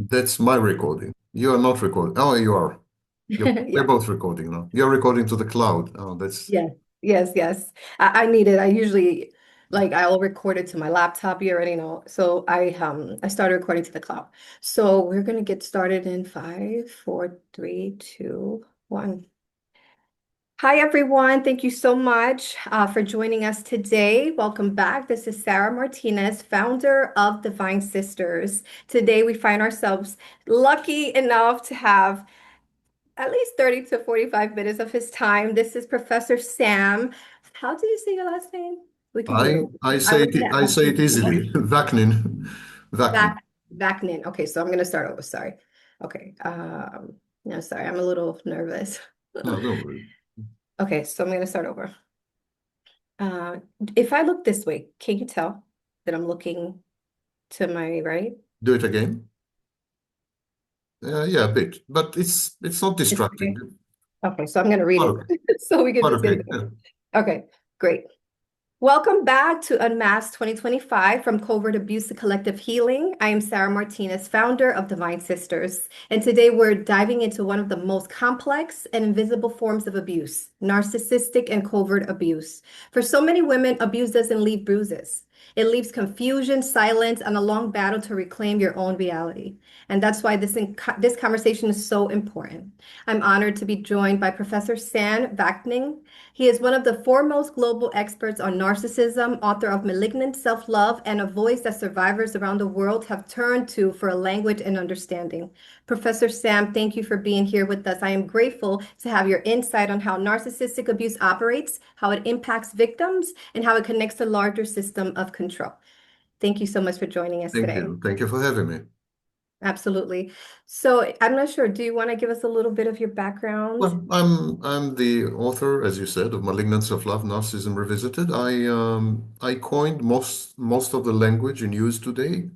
That's my recording. You are not recording. Oh, you are. We're Yeah, both recording now. You're recording to the cloud. Oh, that's yeah, yes. I need it. I usually I'll record it to my laptop. You already know. So I started recording to the cloud. So we're gonna get started in 5, 4, 3, 2, 1. Hi everyone. Thank you so much for joining us today. Welcome back. This is Sara Martinez, founder of Divine Sisters. Today we find ourselves lucky enough to have at least 30 to 45 minutes of his time. This is Professor Sam. How do you say your last name? We can do I it. I I say looked it at I say it easily. Vaknin. Vaknin. Vaknin. Okay, so I'm gonna start over. Sorry. Okay. No, sorry, I'm a little nervous. No, don't worry. Okay, so I'm gonna start over. Uh, if I look this way, can you tell that I'm looking to my right? Do it again. Yeah, a bit, but it's not It's distracting. okay. Okay, so I'm gonna read Quite it okay. so we can Quite just get okay. it Yeah. going. Okay, great. Welcome back to Unmasked 2025 from Covert Abuse to Collective Healing. I am Sara Martinez, founder of Divine Sisters, and today we're diving into one of the most complex and invisible forms of abuse, narcissistic and covert abuse. For so many women, abuse doesn't leave bruises. It leaves confusion, silence, and a long battle to reclaim your own reality. And that's why this conversation is so important. I'm honored to be joined by Professor San Vakning. He is one of the foremost global experts on narcissism, author of Malignant Self-Love, and a voice that survivors around the world have turned to for a language and understanding. Professor Sam, thank you for being here with us. I am grateful to have your insight on how narcissistic abuse operates, how it impacts victims, and how it connects to larger system of control. Thank you so much for joining us Thank today. you. Thank you for having me. Absolutely. So I'm not sure, do you want to give us a little bit of your background? Well, I'm the author, as you said, of *Malignant Self-Love: Narcissism Revisited*. I coined most of the language in use today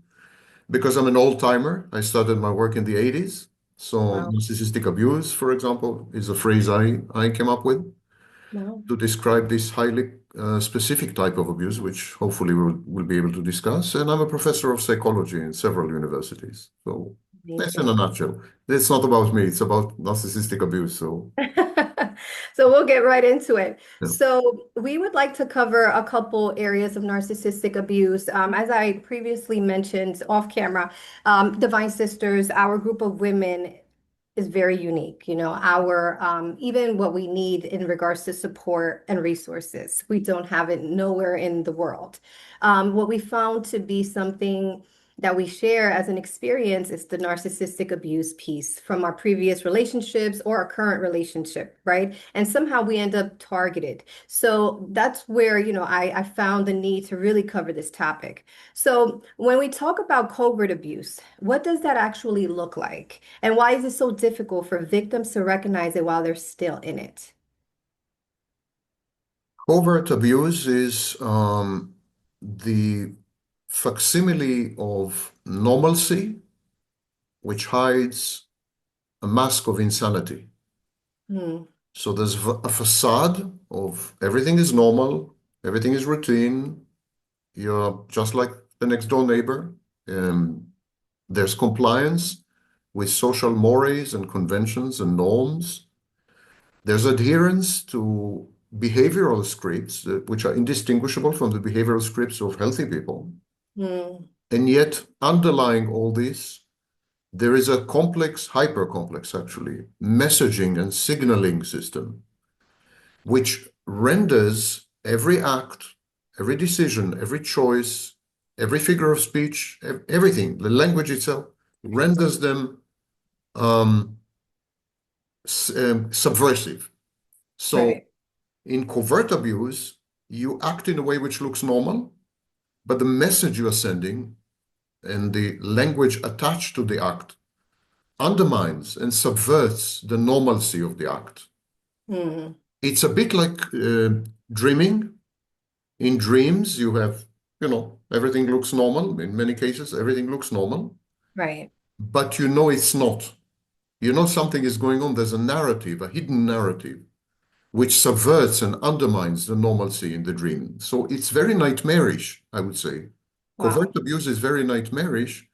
because I'm an old timer. I started my work in the 80s. So Wow. narcissistic abuse, for example, is a phrase I came up with Wow. to describe this highly specific type of abuse, which hopefully we'll be able to discuss. And I'm a professor of psychology in several universities. So that's in a Amazing. nutshell. It's not about me, it's about narcissistic abuse. So So we'll get right into it. yeah. So we would like to cover a couple areas of narcissistic abuse. As I previously mentioned off camera, Divine Sisters, our group of women is very unique. You know, our even what we need in regards to support and resources, we don't have it nowhere in the world. What we found to be something that we share as an experience is the narcissistic abuse piece from our previous relationships or our current relationship, right? And somehow we end up targeted. So that's where, I found the need to really cover this topic. So when we talk about covert abuse, what does that actually look like? And why is it so difficult for victims to recognize it while they're still in it? Covert abuse is the facsimile of normalcy, which hides a mask of insanity. Hmm. So there's a facade of everything is normal, everything is routine. You're just like the next door neighbor. Um, there's compliance with social mores and conventions and norms. There's adherence to behavioral scripts which are indistinguishable from the behavioral scripts of healthy people. Hmm. And yet, underlying all this, there is a complex, hyper complex actually, messaging and signaling system which renders every act, every decision, every choice, every figure of speech, everything, the language itself, renders them um, subversive. So Right. in covert abuse, you act in a way which looks normal, but the message you are sending and the language attached to the act undermines and subverts the normalcy of the act. Hmm. It's a bit like dreaming. In dreams, you have, everything looks normal. In many cases, everything looks normal, Right. but you know it's not. You know something is going on. There's a narrative, a hidden narrative, which subverts and undermines the normalcy in the dream. So it's very nightmarish, I would say. Covert Wow. abuse is very nightmarish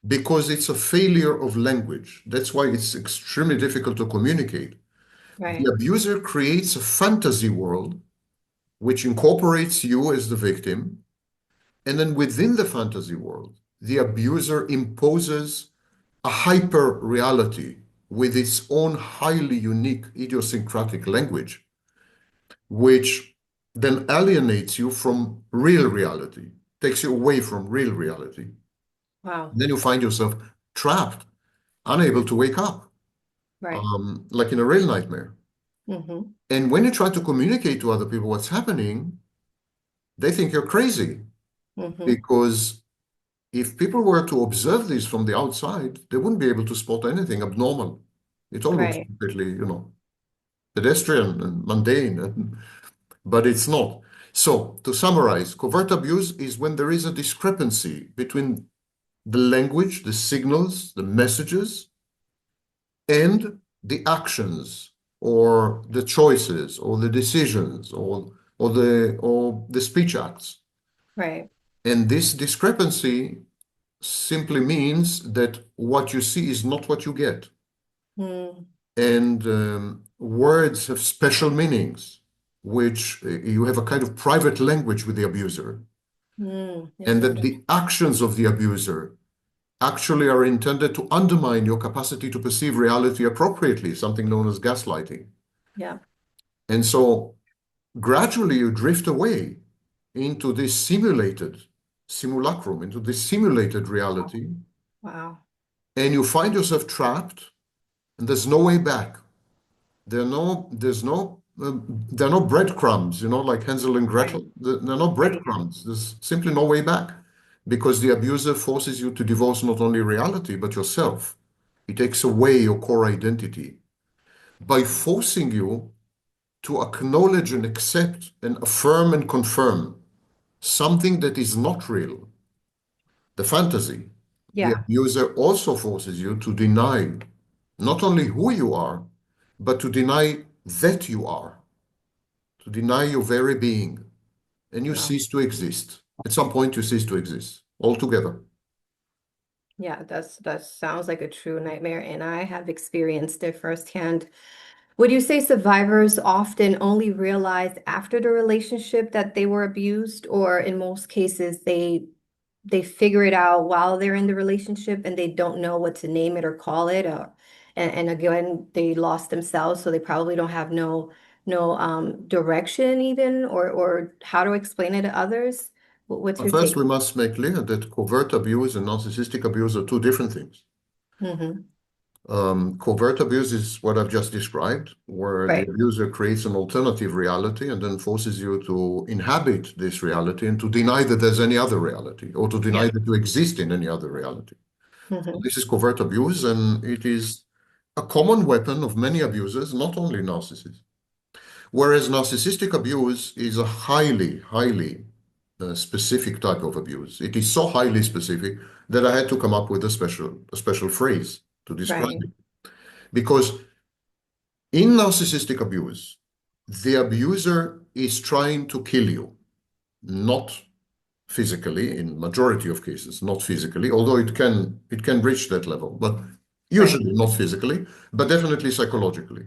because it's a failure of language. That's why it's extremely difficult to communicate. The Right. abuser creates a fantasy world which incorporates you as the victim. And then within the fantasy world, the abuser imposes a hyper reality with its own highly unique idiosyncratic language, which then alienates you from real reality, takes you away from real reality. Wow. Then you find yourself trapped, unable to wake up, Right. like in a real nightmare. Mm-hmm. And when you try to communicate to other people what's happening, they think you're crazy Mm-hmm. because if people were to observe this from the outside, they wouldn't be able to spot anything abnormal. It all looks Right. completely, pedestrian and mundane, but it's not. So, to summarize, covert abuse is when there is a discrepancy between the language, the signals, the messages, and the actions or the choices or the decisions or the speech acts. Right. And this discrepancy simply means that what you see is not what you get. Mm. And words have special meanings, which you have a kind of private language with the abuser, Mm. and that Interesting. the actions of the abuser actually are intended to undermine your capacity to perceive reality appropriately, something known as gaslighting. Yeah. And so gradually you drift away into this simulated simulacrum, into this simulated reality, Wow. and you find yourself trapped, and there's no way back. There are no breadcrumbs, like Hansel and Gretel. Right. There are no Right. breadcrumbs. There's simply no way back because the abuser forces you to divorce not only reality, but yourself. He takes away your core identity by forcing you to acknowledge and accept and affirm and confirm something that is not real, the fantasy. The Yeah. abuser also forces you to deny not only who you are, but to deny that you are, to deny your very being, and you Wow. cease to exist. At some point, you cease to exist altogether. Yeah, that sounds like a true nightmare, and I have experienced it firsthand. Would you say survivors often only realize after the relationship that they were abused, or in most cases they figure it out while they're in the relationship and they don't know what to name it or call it, or and again they lost themselves, so they probably don't have no direction even or how to explain it to others. What's But your first, take? we must make clear that covert abuse and narcissistic abuse are two different things. Mm-hmm. Covert abuse is what I've just described, where the Right. abuser creates an alternative reality and then forces you to inhabit this reality and to deny that there's any other reality or to deny Yeah. that you exist in any other reality. Mm-hmm. This is covert abuse, and it is a common weapon of many abusers, not only narcissists. Whereas narcissistic abuse is a highly specific type of abuse. It is so highly specific that I had to come up with a special phrase to describe Right. it. Because in narcissistic abuse, the abuser is trying to kill you, not physically, in majority of cases, not physically, although it can reach that level, but Right. usually not physically, but definitely psychologically.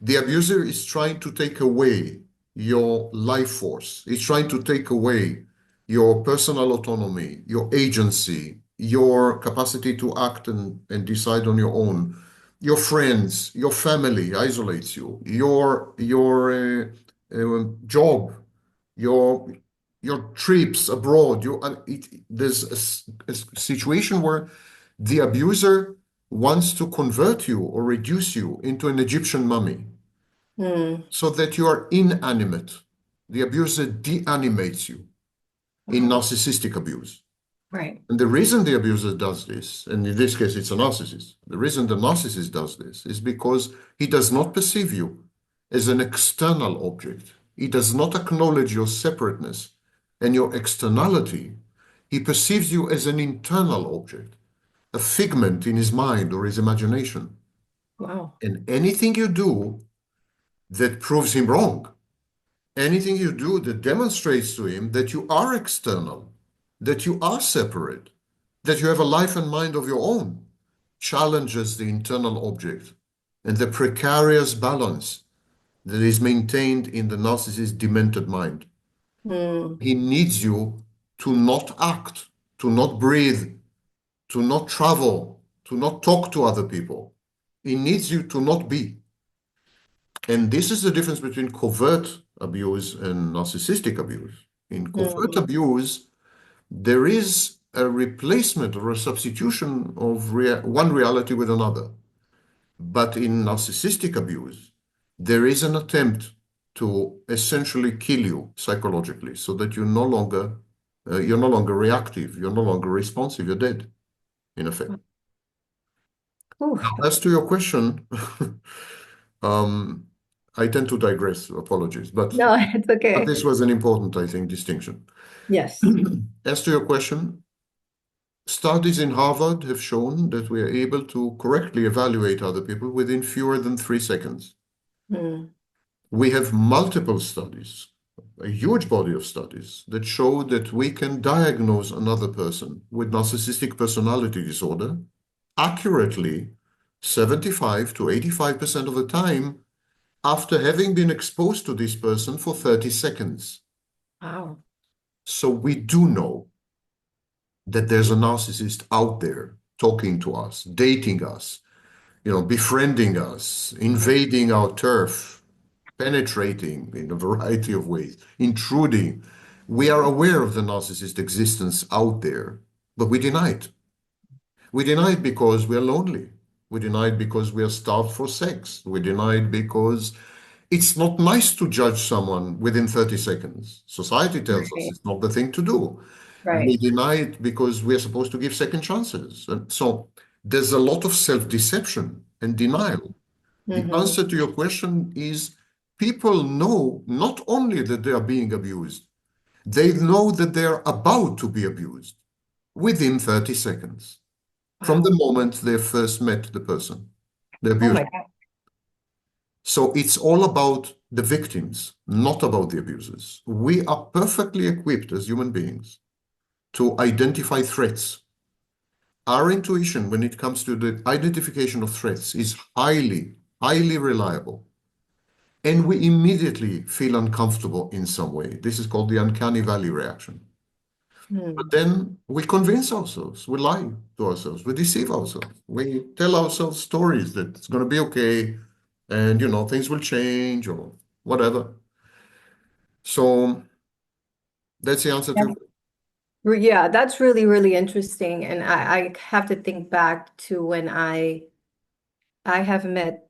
The abuser is trying to take away your life force. He's trying to take away your personal autonomy, your agency, your capacity to act and decide on your own. Your friends, your family isolates you. Your job, your your trips abroad. There's a situation where the abuser wants to convert you or reduce you into an Egyptian mummy Mm. so that you are inanimate. The abuser deanimates you in Wow. narcissistic abuse. Right. And the reason the abuser does this, and in this case it's a narcissist, the reason the narcissist does this is because he does not perceive you as an external object. He does not acknowledge your separateness and your externality. He perceives you as an internal object, a figment in his mind or his imagination. Wow. And anything you do that proves him wrong, anything you do that demonstrates to him that you are external, that you are separate, that you have a life and mind of your own, challenges the internal object and the precarious balance that is maintained in the narcissist's demented mind. Mm, He needs you to not act, to not breathe, to not travel, to not talk to other people. He needs you to not be. And this is the difference between covert abuse and narcissistic abuse. In covert mm, abuse, there is a replacement or a substitution of one reality with another. But in narcissistic abuse, there is an attempt to essentially kill you psychologically so that you're no longer reactive, you're no longer responsive, you're dead, in effect. ooh. Now, as to your question, um, I tend to digress, apologies, No, it's but okay. this was an important, I think, distinction. Yes. As to your question, studies in Harvard have shown that we are able to correctly evaluate other people within fewer than 3 seconds. Mm, We have multiple studies, a huge body of studies that show that we can diagnose another person with narcissistic personality disorder accurately 75 to 85% of the time after having been exposed to this person for 30 seconds. wow. So we do know that there's a narcissist out there talking to us, dating us, befriending us, invading our turf, penetrating in a variety of ways, intruding. We are aware of the narcissist existence out there, but we deny it. We deny it because we are lonely. We deny it because we are starved for sex. We deny it because it's not nice to judge someone within 30 seconds. Society tells us Right. it's not the thing to do. We Right. deny it because we're supposed to give second chances. And so there's a lot of self-deception and denial. The Mm-hmm. answer to your question is people know not only that they are being abused, they know that they're about to be abused within 30 seconds from the Wow. moment they first met the person, the Oh abuser. my God. So it's all about the victims, not about the abusers. We are perfectly equipped as human beings to identify threats. Our intuition, when it comes to the identification of threats, is highly, highly reliable. And we immediately feel uncomfortable in some way. This is called the uncanny valley reaction. But Mm. then we convince ourselves, we lie to ourselves, we deceive ourselves, we tell ourselves stories that it's going to be okay and, things will change or whatever. So that's the answer to your question. Yeah, that's really, really interesting. And I have to think back to when I have met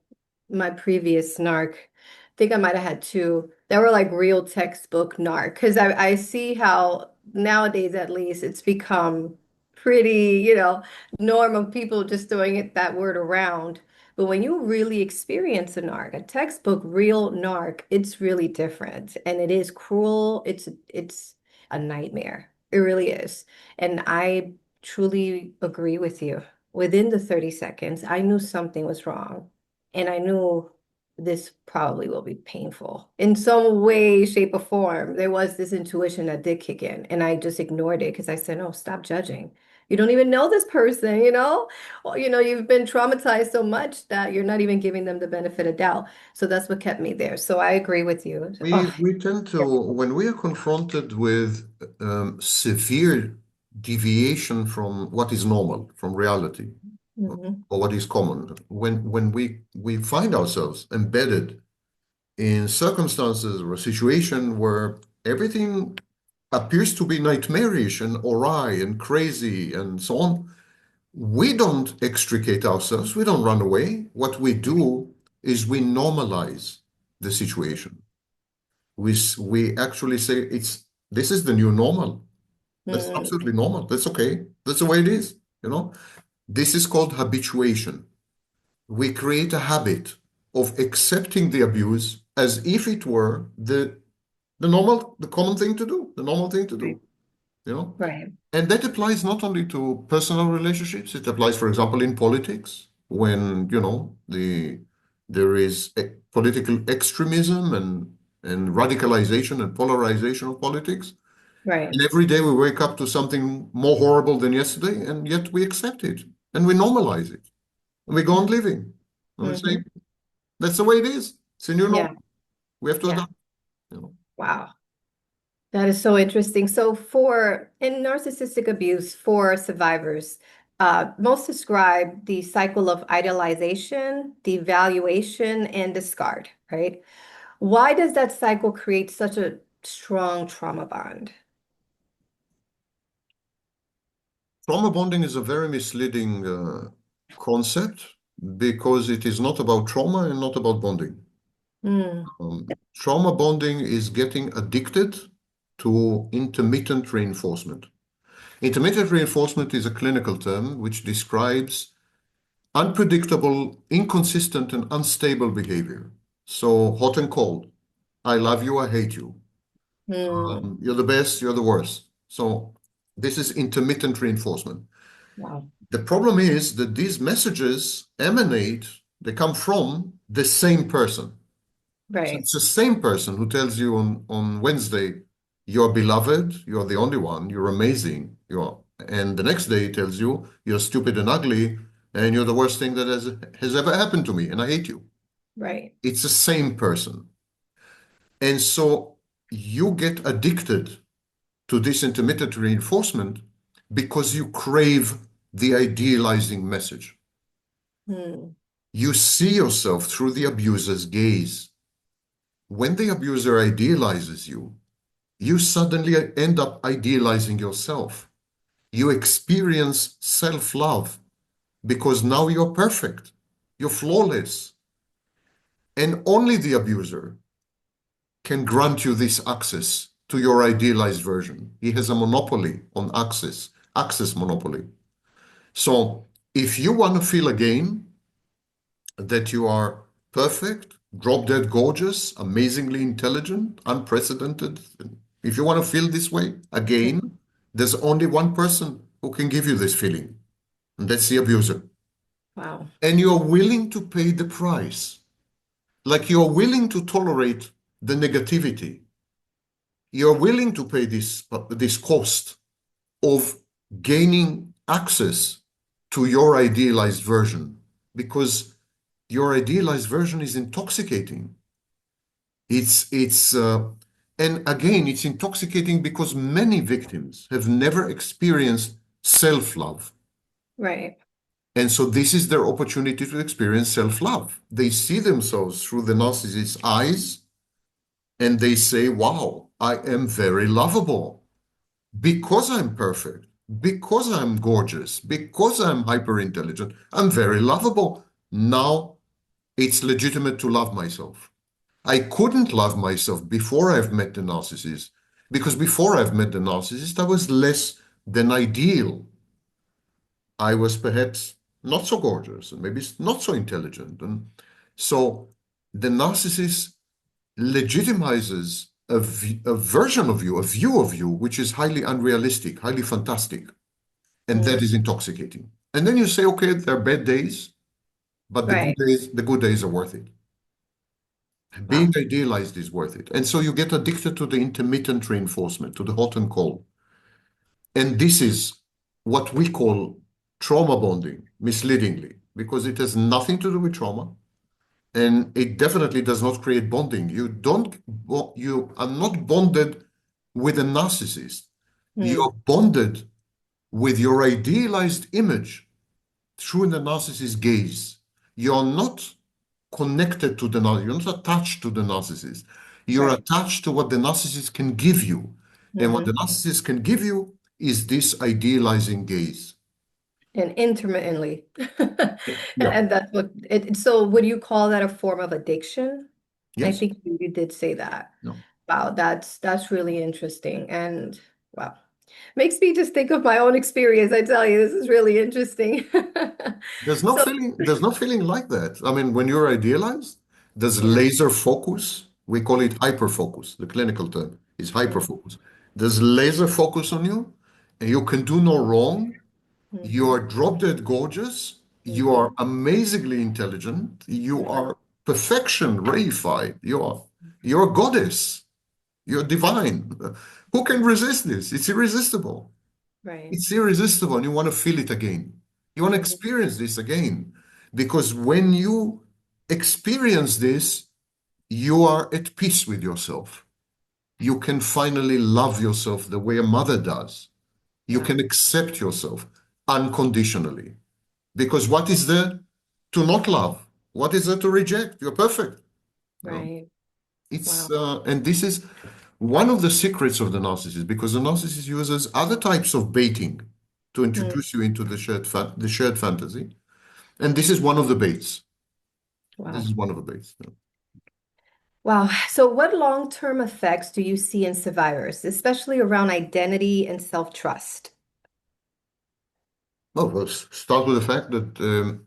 my previous narc. I think I might have had two that were like real textbook narc. Because I see how nowadays, at least, it's become pretty, norm of people just throwing that word around. But when you really experience a narc, a textbook real narc, it's really different. And it is cruel. It's a nightmare. It really is. And I truly agree with you. Within the 30 seconds, I knew something was wrong. And I knew this probably will be painful in some way, shape, or form. There was this intuition that did kick in, and I just ignored it because I said, no, stop judging. You don't even know this person, Or, you've been traumatized so much that you're not even giving them the benefit of doubt. So that's what kept me there. So I agree with you. We, Oh, we tend to, when we are confronted with severe deviation from what is normal, from reality, mhm. or what is common, when we find ourselves embedded in circumstances or a situation where everything appears to be nightmarish and awry and crazy and so on, we don't extricate ourselves, we don't run away. What we do is we normalize the situation. We actually say this is the new normal. That's Mm, absolutely normal. That's okay. That's the way it is, you know? This is called habituation. We create a habit of accepting the abuse as if it were the common thing to do, the normal thing to right, do, you know? right. And that applies not only to personal relationships, it applies, for example, in politics, when, there is political extremism and radicalization and polarization of politics. Right. And every day we wake up to something more horrible than yesterday, and yet we accept it and we normalize it. And we go on living. And we say, Hmm. that's the way it is. It's a new Yeah. normal. We have to Yeah. adapt. You know. Wow. That is so interesting. So for in narcissistic abuse for survivors, most describe the cycle of idealization, devaluation, and discard, right? Why does that cycle create such a strong trauma bond? Trauma bonding is a very misleading concept because it is not about trauma and not about bonding. Mm, Trauma bonding is getting addicted to intermittent reinforcement. Intermittent reinforcement is a clinical term which describes unpredictable, inconsistent, and unstable behavior. So, hot and cold. I love you, I hate you. mm, You're the best, you're the worst. So, this is intermittent reinforcement. wow. The problem is that these messages emanate, they come from the same person. So Right, it's the same person who tells you on Wednesday, you're beloved, you're the only one, you're amazing, and the next day he tells you you're stupid and ugly, and you're the worst thing that has ever happened to me, and I hate you. right. It's the same person. And so you get addicted to this intermittent reinforcement because you crave the idealizing message. Mm, You see yourself through the abuser's gaze. When the abuser idealizes you, you suddenly end up idealizing yourself. You experience self-love because now you're perfect, you're flawless, and only the abuser can grant you this access to your idealized version. He has a monopoly on access monopoly. So if you want to feel again that you are perfect, drop dead gorgeous, amazingly intelligent, unprecedented, if you want to feel this way again, mm, there's only one person who can give you this feeling, and that's the abuser. wow. And you're willing to pay the price. Like you're willing to tolerate the negativity. You're willing to pay this cost of gaining access to your idealized version because your idealized version is intoxicating. It's and again, it's intoxicating because many victims have never experienced self-love. Right. And so this is their opportunity to experience self-love. They see themselves through the narcissist's eyes and they say, wow, I am very lovable because I'm perfect, because I'm gorgeous, because I'm hyper intelligent. I'm very lovable. Now it's legitimate to love myself. I couldn't love myself before I've met the narcissist because before I've met the narcissist, I was less than ideal. I was perhaps not so gorgeous and maybe not so intelligent. And so the narcissist legitimizes a version of you, a view of you, which is highly unrealistic, highly fantastic. And that Mm, is intoxicating. And then you say, okay, there are bad days, but right. the good days are worth it. Being Wow. idealized is worth it. And so you get addicted to the intermittent reinforcement, to the hot and cold. And this is what we call trauma bonding, misleadingly, because it has nothing to do with trauma. And it definitely does not create bonding. You are not bonded with a narcissist. You Mm, are bonded with your idealized image through the narcissist's gaze. You're not connected to the narcissist. You're not attached to the narcissist. You're right. attached to what the narcissist can give you. And what the Hmm. narcissist can give you is this idealizing gaze. And intermittently. Yeah. And that's what it, so would you call that a form of addiction? I Yes. think you did say that. No. Wow, that's really interesting. And wow. Makes me just think of my own experience. I tell you, this is really interesting. So, There's no feeling like that. I mean, when you're idealized, there's yeah. laser focus. We call it hyperfocus. The clinical term is hyperfocus. There's laser focus on you, and you can do no wrong. You Mm-hmm. are drop dead gorgeous. You Mm-hmm. are amazingly intelligent. You Right. are perfection reified. You're a goddess. You're divine. Who can resist this? It's irresistible. Right. It's irresistible, and you want to feel it again. You want to Mhm. experience this again. Because when you experience this, you are at peace with yourself. You can finally love yourself the way a mother does. You Wow. can accept yourself unconditionally. Because what is there to not love? What is there to reject? You're perfect. You know? Right. It's Wow. and this is one of the secrets of the narcissist, because the narcissist uses other types of baiting to Mm. introduce you into the shared fantasy, and this is one of the baits. This Wow. is one of the baits. Wow. So, what long-term effects do you see in survivors, especially around identity and self-trust? Well, let's start with the fact that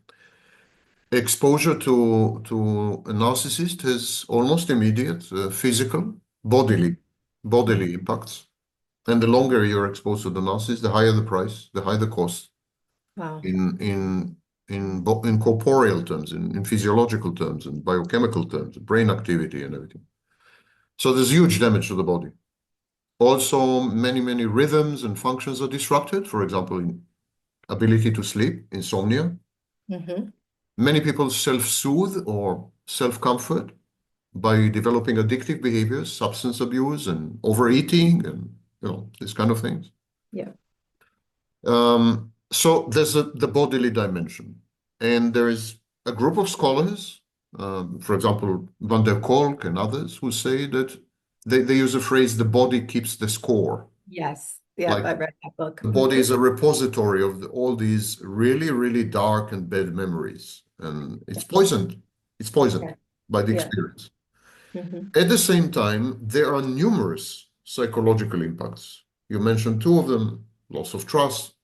exposure to a narcissist has almost immediate physical, Mhm. bodily impacts. And the longer you're exposed to the narcissist, the higher the price, the higher the cost Wow. in corporeal terms, in physiological terms, and biochemical terms, brain activity and everything. So there's huge damage to the body. Also, many rhythms and functions are disrupted. For example, in ability to sleep, insomnia. Hmm. Many people self-soothe or self-comfort by developing addictive behaviors, substance abuse and overeating and these kind of things. Yeah. So there's the bodily dimension, and there is a group of scholars, for example, Van der Kolk and others, who say that they use a phrase, the body keeps the score. Yes. Yep. Like I read that book. the body Hmm. is a repository of all these really dark and bad memories, and it's poisoned. It's poisoned Yeah. by the Yeah. experience. Hmm. At the same time, there are numerous psychological impacts. You mentioned two of them, loss of trust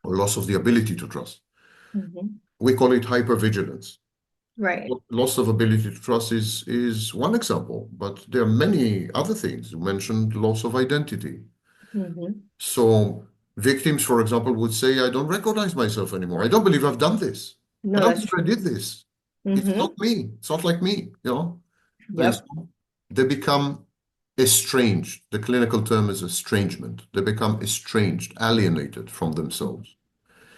or loss of the ability to trust. Hmm. We call it hypervigilance. Right. Loss of ability to trust is one example, but there are many other things. You mentioned loss of identity. Hmm. So victims, for example, would say, I don't recognize myself anymore. I don't believe I've done this. I No, don't that's believe I true. did this. It's not Hmm. me. It's not like me. And Yep. so they become estranged. The clinical term is estrangement. They become estranged, alienated from themselves.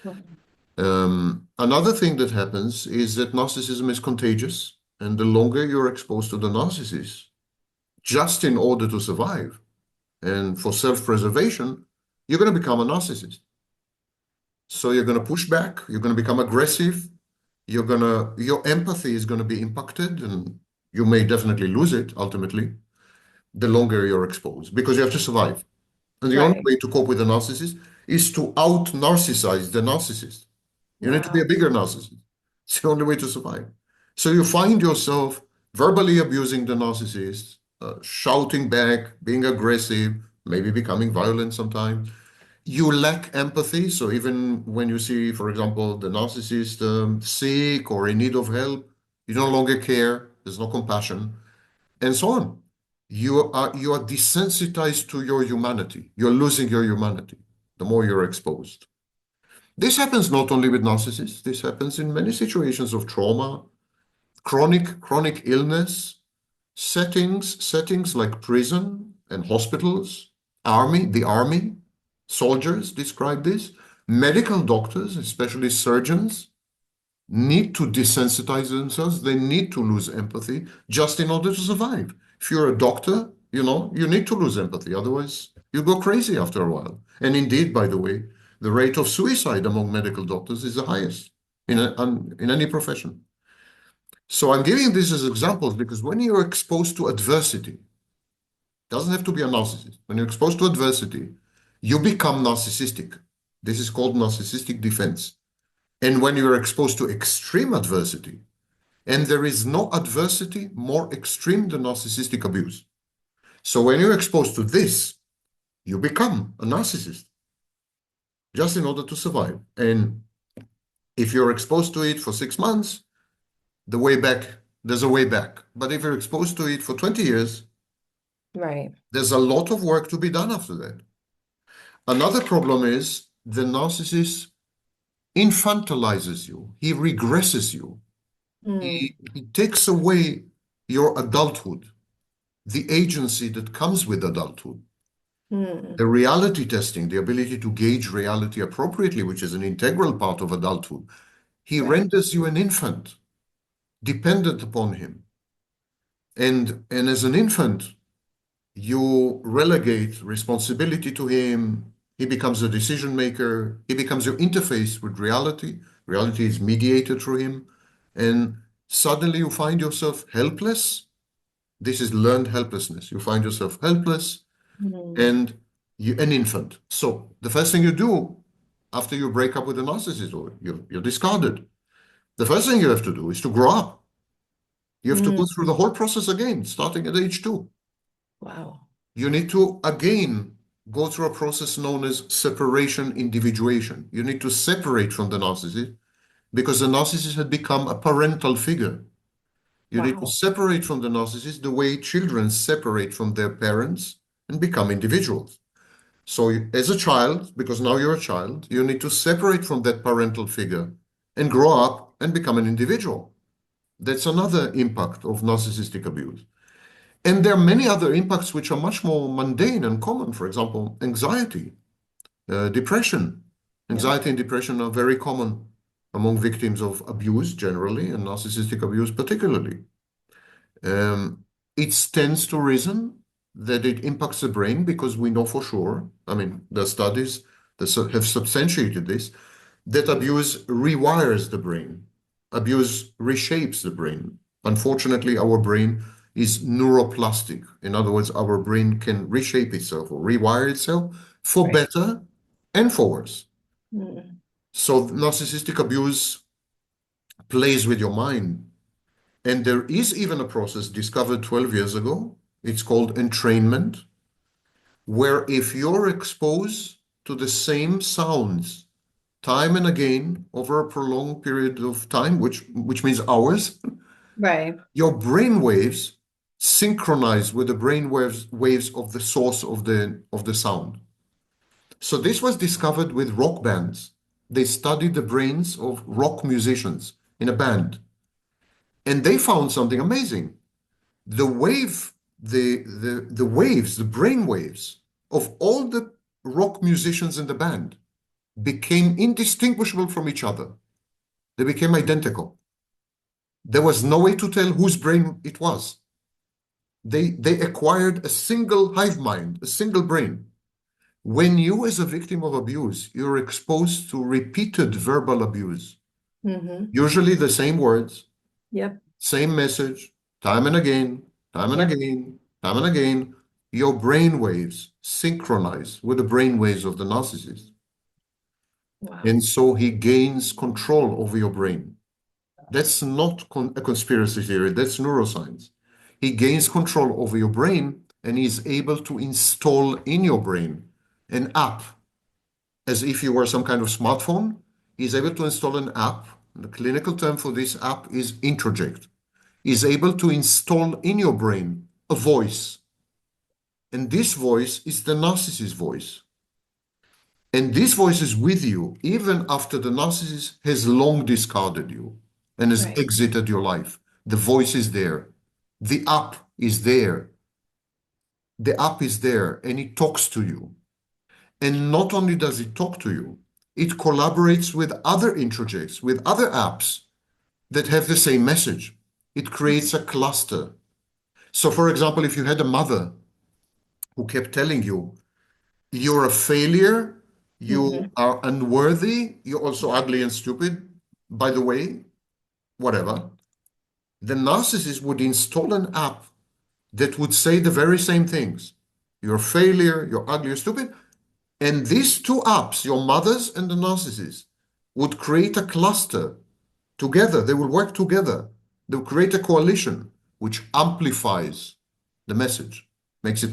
Mhm. Another thing that happens is that narcissism is contagious, and the longer you're exposed to the narcissist, just in order to survive and for self-preservation, you're going to become a narcissist. So you're going to push back, you're going to become aggressive, your empathy is going to be impacted, and you may definitely lose it ultimately, the longer you're exposed, because you have to survive. And the only Right. way to cope with a narcissist is to out-narcissize the narcissist. You need to be a Wow. bigger narcissist. It's the only way to survive. So you find yourself verbally abusing the narcissist, shouting back, being aggressive, maybe becoming violent sometimes. You lack empathy. So even when you see, for example, the narcissist sick or in need of help, you no longer care. There's no compassion, and so on. You are desensitized to your humanity. You're losing your humanity the more you're exposed. This happens not only with narcissists, this happens in many situations of trauma, chronic illness, settings like prison and hospitals, the army, soldiers describe this. Medical doctors, especially surgeons, need to desensitize themselves. They need to lose empathy just in order to survive. If you're a doctor, you need to lose empathy. Otherwise, you go crazy after a while. And indeed, by the way, the rate of suicide among medical doctors is the highest in any profession. So I'm giving this as examples because when you're exposed to adversity, doesn't have to be a narcissist. When you're exposed to adversity, you become narcissistic. This is called narcissistic defense. And when you're exposed to extreme adversity, and there is no adversity more extreme than narcissistic abuse. So when you're exposed to this, you become a narcissist just in order to survive. And if you're exposed to it for 6 months, the way back, there's a way back. But if you're exposed to it for 20 years, Right. there's a lot of work to be done after that. Another problem is the narcissist infantilizes you, he regresses you, Mm. he takes away your adulthood. the agency that comes with adulthood, Mm. the reality testing, the ability to gauge reality appropriately, which is an integral part of adulthood. He Right. renders you an infant, dependent upon him. And as an infant, you relegate responsibility to him. He becomes a decision maker. He becomes your interface with reality. Reality is mediated through him. And suddenly you find yourself helpless. This is learned helplessness. You find yourself helpless Mm. and an infant. So the first thing you do after you break up with a narcissist or you're discarded, the first thing you have to do is to grow up. You have to go Mm. through the whole process again, starting at age 2. Wow. You need to again go through a process known as separation individuation. You need to separate from the narcissist because the narcissist had become a parental figure. You need to Wow. separate from the narcissist the way children separate from their parents and become individuals. So, as a child, because now you're a child, you need to separate from that parental figure and grow up and become an individual. That's another impact of narcissistic abuse. And there are many other impacts which are much more mundane and common. For example, anxiety, depression. Yep. Anxiety and depression are very common among victims of abuse generally and narcissistic abuse particularly. Um, it stands to reason that it impacts the brain because we know for sure, I mean, there are studies that have substantiated this, that abuse rewires the brain. Abuse reshapes the brain. Unfortunately, our brain is neuroplastic. In other words, our brain can reshape itself or rewire itself for Right. better and for worse. Mm. So narcissistic abuse plays with your mind. And there is even a process discovered 12 years ago. It's called entrainment, where if you're exposed to the same sounds time and again over a prolonged period of time, which means hours, Right. your brain waves synchronize with the brain waves of the source of the sound. So this was discovered with rock bands. They studied the brains of rock musicians in a band, and they found something amazing. The wave, the waves, the brain waves of all the rock musicians in the band became indistinguishable from each other. They became identical. There was no way to tell whose brain it was. They acquired a single hive mind, a single brain. When you, as a victim of abuse, you're exposed to repeated verbal abuse, Mm-hmm. usually the same words, Yep. same message, time and again, time and Yep. again, time and again, your brain waves synchronize with the brain waves of the narcissist. Wow. And so he gains control over your brain. That's not a conspiracy theory, that's neuroscience. He gains control over your brain and is able to install in your brain an app as if you were some kind of smartphone. He's able to install an app. The clinical term for this app is introject. Is able to install in your brain a voice. And this voice is the narcissist voice. And this voice is with you even after the narcissist has long discarded you and has Right. exited your life. The voice is there. The app is there. The app is there and it talks to you. And not only does it talk to you, it collaborates with other introjects, with other apps that have the same message. It creates a cluster. So, for example, if you had a mother who kept telling you, you're a failure, Mm-hmm. you are unworthy, you're also ugly and stupid, by the way, whatever, the narcissist would install an app that would say the very same things. You're a failure, you're ugly, you're stupid. And these two apps, your mother's and the narcissist, would create a cluster together. They will work together. They'll create a coalition which amplifies the message, makes it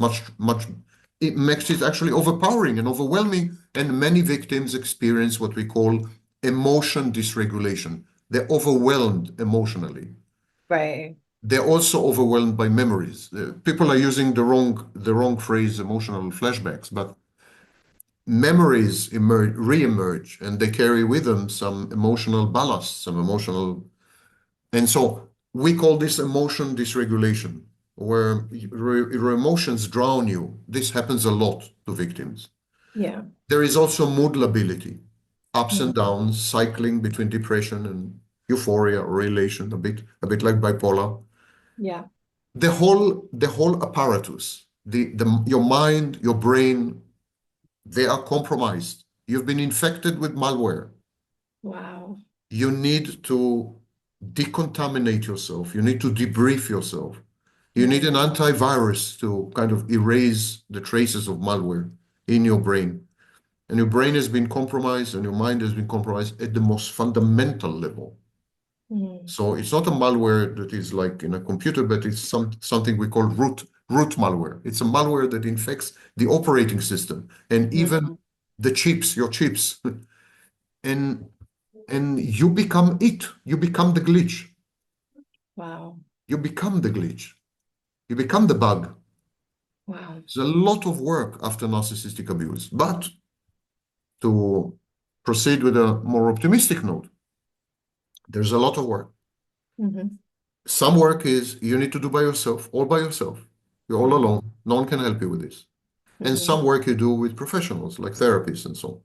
it makes it actually overpowering and overwhelming. And many victims experience what we call emotion dysregulation. They're overwhelmed emotionally. Right. They're also overwhelmed by memories. People are using the wrong phrase, emotional flashbacks, but memories emerge, re-emerge, and they carry with them some emotional ballast, some emotional, and so we call this emotion dysregulation. where your emotions drown you. This happens a lot to victims. Yeah. There is also mood lability, ups Mhm. and downs, cycling between depression and euphoria or elation, a bit like bipolar. Yeah. The whole apparatus, your mind, your brain, they are compromised. You've been infected with malware. Wow. You need to decontaminate yourself. You need to debrief yourself. You need an Mm. antivirus to kind of erase the traces of malware in your brain. And your brain has been compromised and your mind has been compromised at the most fundamental level. Mm. So it's not a malware that is like in a computer, but it's something we call root malware. It's a malware that infects the operating system and even Mm. the chips, your chips. And you become it. You become the glitch. Wow. You become the glitch. You become the bug. Wow. It's a lot of work after narcissistic abuse. But to proceed with a more optimistic note, there's a lot of work. Hmm. Some work is you need to do by yourself, all by yourself. You're all Hmm. alone. No one can help you with this. And Hmm. some work you do with professionals like therapists and so on.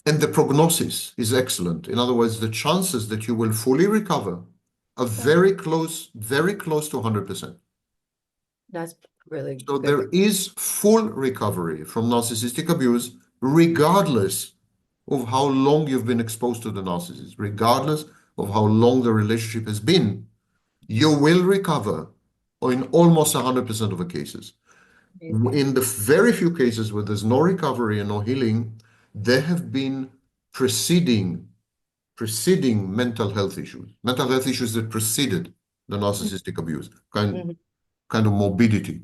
And the prognosis is excellent. In other words, the chances that you will fully recover are Wow. very close to 100%. That's really So good. there is full recovery from narcissistic abuse, regardless of how long you've been exposed to the narcissist, regardless of how long the relationship has been. You will recover in almost 100% of the cases. Amazing. In the very few cases where there's no recovery and no healing, there have been preceding mental health issues that preceded the narcissistic abuse, Mhm. kind of morbidity,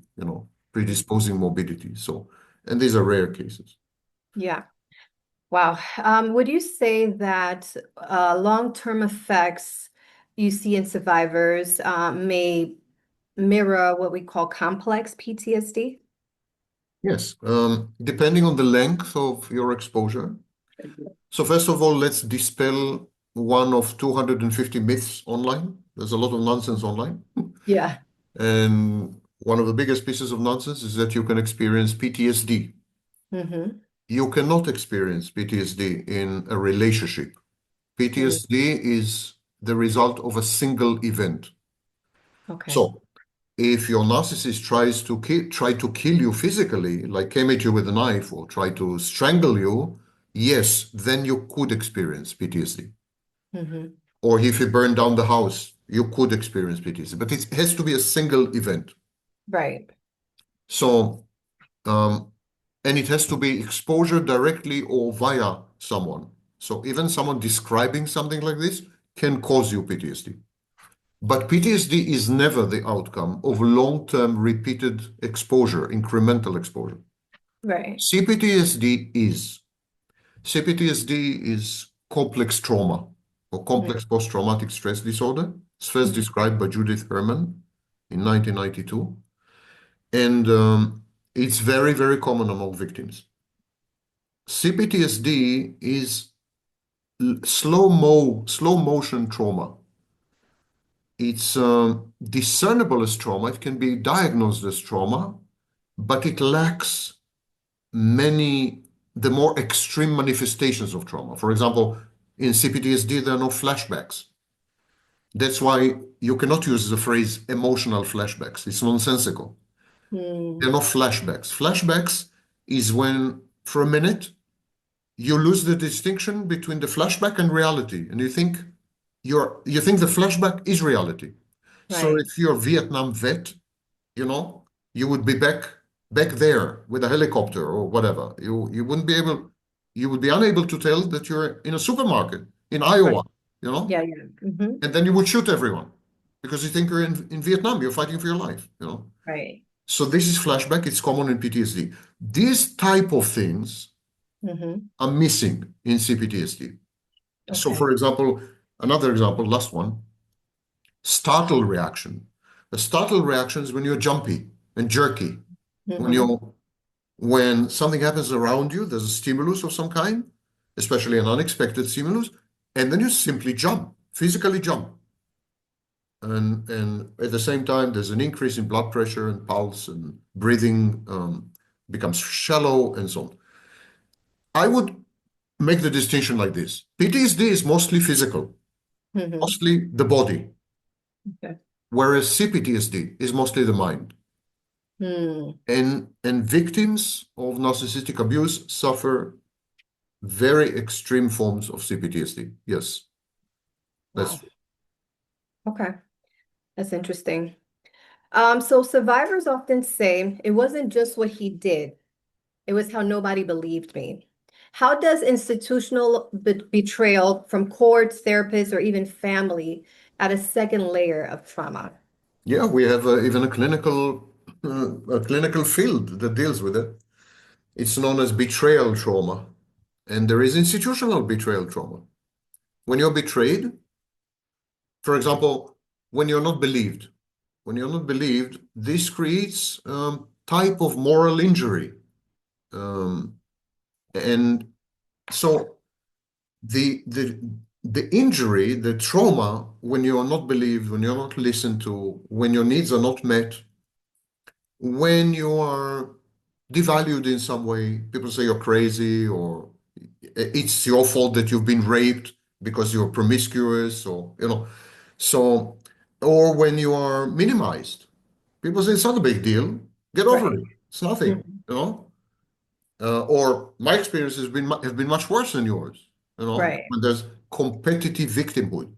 predisposing morbidity. So, and these are rare cases. Yeah. Wow. Would you say that long-term effects you see in survivors may mirror what we call complex PTSD? Yes, depending on the length of your exposure. So first of all, let's dispel one of 250 myths online. There's a lot of nonsense online. Yeah. And one of the biggest pieces of nonsense is that you can experience PTSD. Hmm. You cannot experience PTSD in a relationship. PTSD is the result of a single event. Okay. So if your narcissist try to kill you physically, like came at you with a knife or try to strangle you, yes, then you could experience PTSD. Hmm. Or if he burned down the house, you could experience PTSD. But it has to be a single event. Right. So, um, and it has to be exposure directly or via someone. So even someone describing something like this can cause you PTSD. But PTSD is never the outcome of long-term repeated exposure, incremental exposure. Right. CPTSD is. CPTSD is complex trauma or complex post-traumatic stress disorder. It's first Mhm. described by Judith Herman in 1992. And it's very common among victims. CPTSD is slow motion trauma. It's discernible as trauma. It can be diagnosed as trauma, but it lacks many the more extreme manifestations of trauma. For example, in CPTSD, there are no flashbacks. That's why you cannot use the phrase emotional flashbacks. It's nonsensical. There Mm. are no flashbacks. Flashbacks is when, for a minute, you lose the distinction between the flashback and reality, and you think the flashback is reality. So Right. if you're a Vietnam vet, you know, you would be back there with a helicopter or whatever. You would be unable to tell that you're in a supermarket in Iowa, Right. you know, Yeah. Yeah. Hmm. and then you would shoot everyone because you think you're in Vietnam, you're fighting for your life, you know. Right. So this is flashback, it's common in PTSD. These type of things Hmm. are missing in CPTSD. So Okay. for example, another example, last one, startle reaction. A startle reaction is when you're jumpy and jerky, when Hmm. you when something happens around you, there's a stimulus of some kind, especially an unexpected stimulus, and then you simply jump, physically jump. and at the same time, there's an increase in blood pressure and pulse, and breathing becomes shallow, and so on. I would make the distinction like this. PTSD is mostly physical, Hmm. mostly the body, Okay. whereas CPTSD is mostly the mind. Hmm. And victims of narcissistic abuse suffer very extreme forms of CPTSD. Yes, that's Wow. true. Okay. That's interesting. So survivors often say it wasn't just what he did, it was how nobody believed me. How does institutional betrayal from courts, therapists, or even family add a second layer of trauma? Yeah, we have even a clinical field that deals with it. It's known as betrayal trauma, and there is institutional betrayal trauma. When you're betrayed, for example, when you're not believed, this creates type of moral injury. Um, and so the the the injury, the trauma, when you are not believed, when you're not listened to, when your needs are not met, when you are devalued in some way, people say you're crazy, or it's your fault that you've been raped because you're promiscuous, or so, or when you are minimized, people say it's not a big deal, get over Right. it, it's nothing, Mhm. or my experience have been much worse than yours, Right. when there's competitive victimhood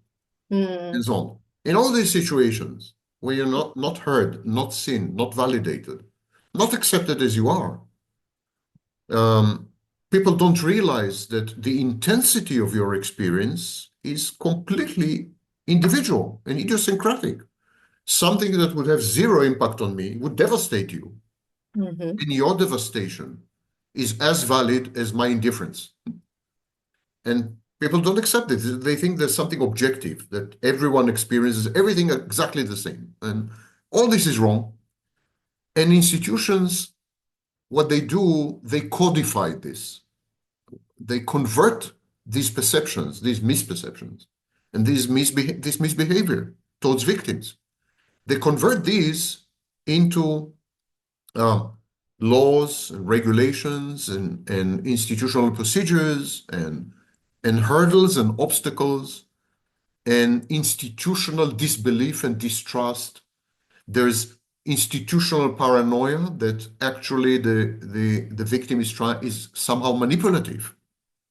and Mm. so on. In all these situations where you're not heard, not seen, not validated, not accepted as you are, um, people don't realize that the intensity of your experience is completely individual and idiosyncratic. Something that would have zero impact on me would devastate you. Hmm. And your devastation is as valid as my indifference. And people don't accept it. They think there's something objective, that everyone experiences everything exactly the same. And all this is wrong. And institutions, what they do, they codify this. They convert these perceptions, these misperceptions, and this misbehavior towards victims. They convert these into uh, laws and regulations and institutional procedures and hurdles and obstacles and institutional disbelief and distrust. There's institutional paranoia that actually the victim is somehow manipulative,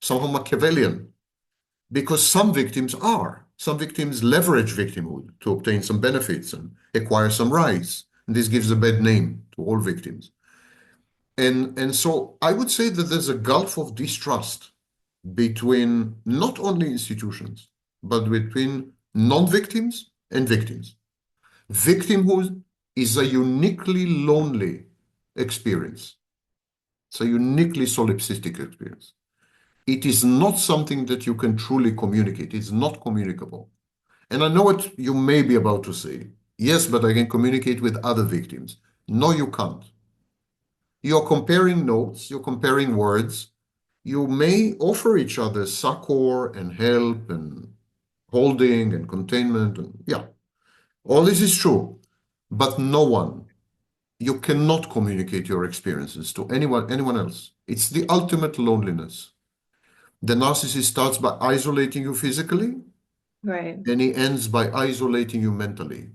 somehow Machiavellian, because some victims are. Some victims leverage victimhood to obtain some benefits and acquire some rights. And this gives a bad name to all victims. And so I would say that there's a gulf of distrust between not only institutions, but between non-victims and victims. Victimhood is a uniquely lonely experience. It's a uniquely solipsistic experience. It is not something that you can truly communicate. It's not communicable. And I know what you may be about to say. Yes, but I can communicate with other victims. No, you can't. You're comparing notes, you're comparing words. You may offer each other succor and help and holding and containment. And yeah, all this is true. But no one, you cannot communicate your experiences to anyone else. It's the ultimate loneliness. The narcissist starts by isolating you physically, Right. and he ends by isolating you mentally.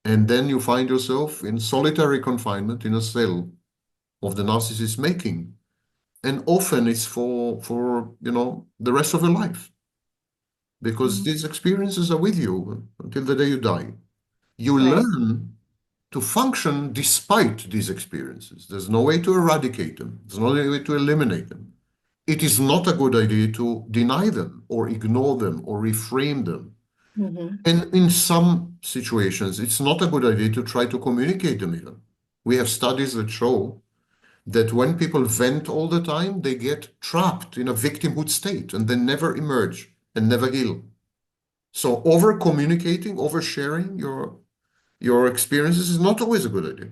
And then you find yourself in solitary confinement in a cell of the narcissist making. And often it's for the rest of your life, because Mhm. these experiences are with you until the day you die. You Right. learn to function despite these experiences. There's no way to eradicate them. There's no way to eliminate them. It is not a good idea to deny them or ignore them or reframe them. Hmm. And in some situations, it's not a good idea to try to communicate them even. We have studies that show that when people vent all the time, they get trapped in a victimhood state and they never emerge and never heal. So over communicating, oversharing your experiences is not always a good idea.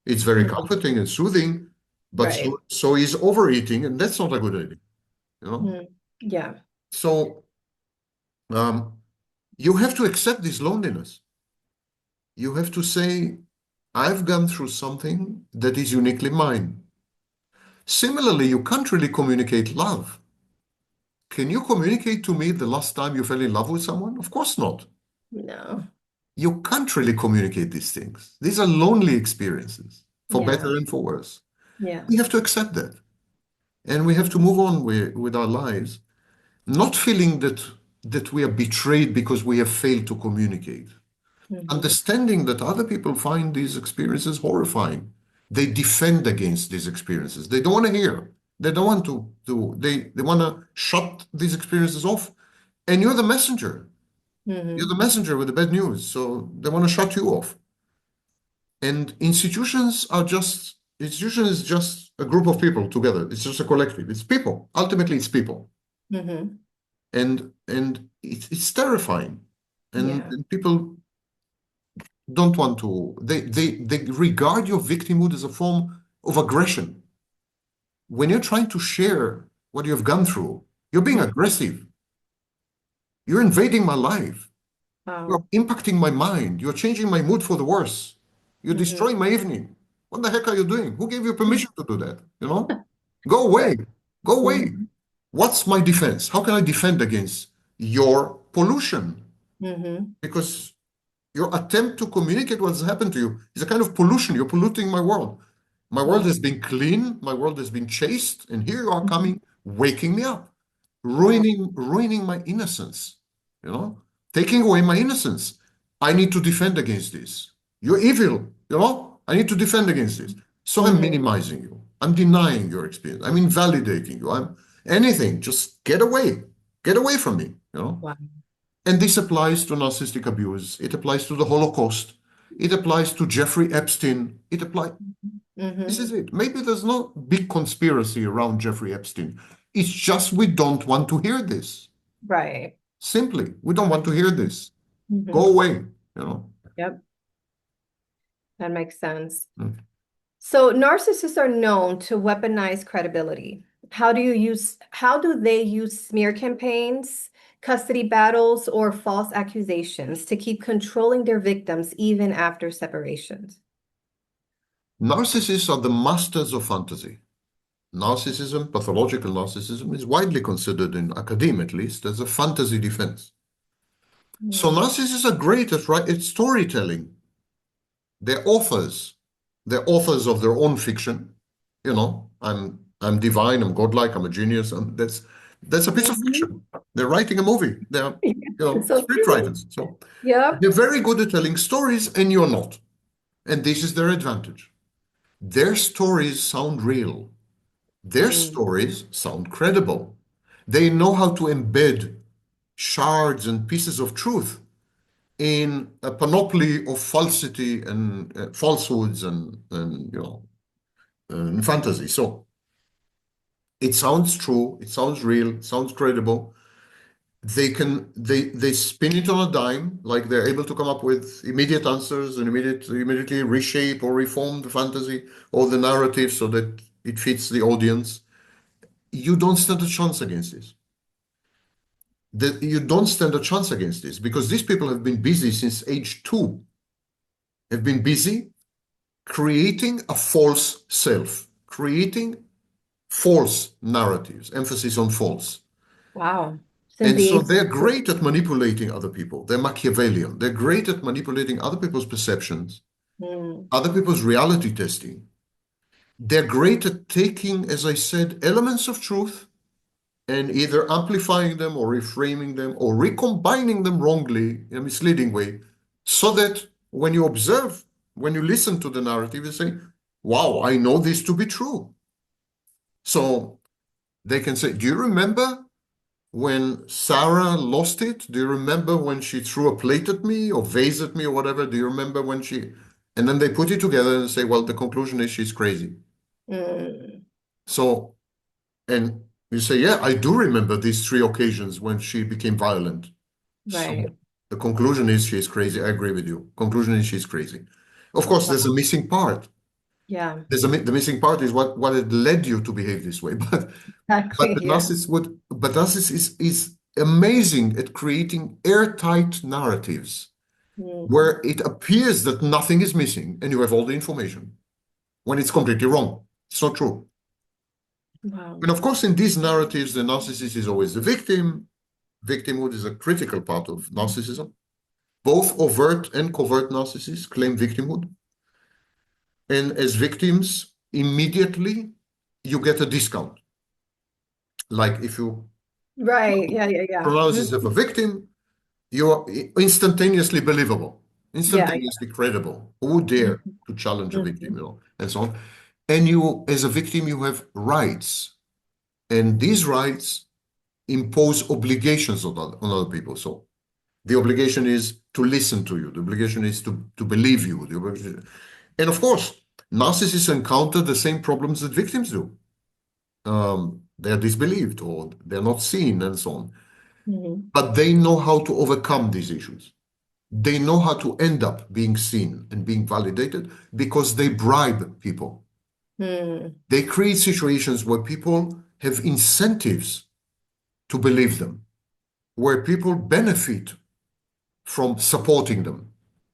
It's very Hmm. comforting and soothing, but Right. so is overeating, and that's not a good idea, you know? Mm. Yeah. So um, you have to accept this loneliness. You have to say, I've gone through something that is uniquely mine. Similarly, you can't really communicate love. Can you communicate to me the last time you fell in love with someone? Of course not. No. You can't really communicate these things. These are lonely experiences, for Yeah. better and for worse. Yeah. We have to accept that. And we have to move on with our lives, not feeling that we are betrayed because we have failed to communicate. Hmm. Understanding that other people find these experiences horrifying. They defend against these experiences. They don't want to hear. They don't want they want to shut these experiences off. And you're the messenger. You're the Hmm. messenger with the bad news. So they want to shut you off. And institution is just a group of people together. It's just a collective. It's people. Ultimately, it's people. Hmm. And it's terrifying. Yeah. And people don't want to, they regard your victimhood as a form of aggression. When you're trying to share what you've gone through, you're being Hmm. aggressive. You're invading my life. You're Wow. impacting my mind. You're changing my mood for the worse. You're Hmm. destroying my evening. What the heck are you doing? Who gave you permission to do that? You know? Go Right. away. Go away. Hmm. What's my defense? How can I defend against your pollution? Hmm. Because your attempt to communicate what's happened to you is a kind of pollution. You're polluting my world. My world Wow. has been clean. My world has been chaste. And here you are Hmm. coming, waking me up, Wow. ruining my innocence, you know, taking away my innocence. I need to defend against this. You're evil, you know, I need to defend against this. So I'm Hmm. minimizing you. I'm denying your experience. I'm invalidating you. I'm anything. Just get away. Get away from me, you know. Wow. And this applies to narcissistic abuse. It applies to the Holocaust. It applies to Jeffrey Epstein. It applies. This Hmm. is it. Maybe there's no big conspiracy around Jeffrey Epstein. It's just we don't want to hear this. Right. Simply, we don't want to hear this. Go Hmm. away, you know. Yep. That makes sense. Mm. So narcissists are known to weaponize credibility. How do they use smear campaigns, custody battles, or false accusations to keep controlling their victims even after separations? Narcissists are the masters of fantasy. Narcissism, pathological narcissism, is widely considered in academia at least as a fantasy defense. So Mm. narcissists are great at storytelling. They're authors. They're authors of their own fiction. You know, I'm divine, I'm godlike, I'm a genius. That's a piece of Mhm. fiction. They're writing a movie. They're, you know, So script true. writers. So Yep. they're very good at telling stories, and you're not. And this is their advantage. Their stories sound real. Their Mm. stories sound credible. They know how to embed shards and pieces of truth in a panoply of falsity and falsehoods and you know and fantasy. So it sounds true, it sounds real, it sounds credible. They spin it on a dime, like they're able to come up with immediate answers and immediately reshape or reform the fantasy or the narrative so that it fits the audience. You don't stand a chance against this. You don't stand a chance against this because these people have been busy since age 2, have been busy creating a false self, creating false narratives, emphasis on false. Wow. Since And the so age they're of great at manipulating other people. They're Machiavellian. They're great at manipulating other people's perceptions, mm, other people's reality testing. They're great at taking, as I said, elements of truth and either amplifying them or reframing them or recombining them wrongly in a misleading way, so that when you observe, when you listen to the narrative, you say, wow, I know this to be true. So they can say, do you remember when Sara lost it? Do you remember when she threw a plate at me or vase at me or whatever? Do you remember when she... And then they put it together and say, well, the conclusion is she's crazy. mm, So, and you say, yeah, I do remember these 3 occasions when she became violent. So right. the conclusion is she's crazy. I agree with you. Conclusion is she's crazy. Of course, there's a Wow. missing part. Yeah. The missing part is what had led you to behave this way. But Exactly. the Yeah. narcissist is amazing at creating airtight narratives Mm. where it appears that nothing is missing and you have all the information when it's completely wrong. It's not true. Wow. And of course, in these narratives, the narcissist is always the victim. Victimhood is a critical part of narcissism. Both overt and covert narcissists claim victimhood. And as victims, immediately you get a discount. Like if you Right. Yeah, yeah, yeah. pronounce Mhm. yourself a victim, you are instantaneously believable, Yeah, yeah. instantaneously credible. Who would dare Mhm. to challenge a victim, Mhm. and so on. And you, as a victim, you have rights. And these rights impose obligations on other people. So the obligation is to listen to you. The obligation is to believe you. And of course, narcissists encounter the same problems that victims do. They're disbelieved or they're not seen and so on. Mhm. But they know how to overcome these issues. They know how to end up being seen and being validated because they bribe people. Mm. They create situations where people have incentives to believe them, where people benefit from supporting them.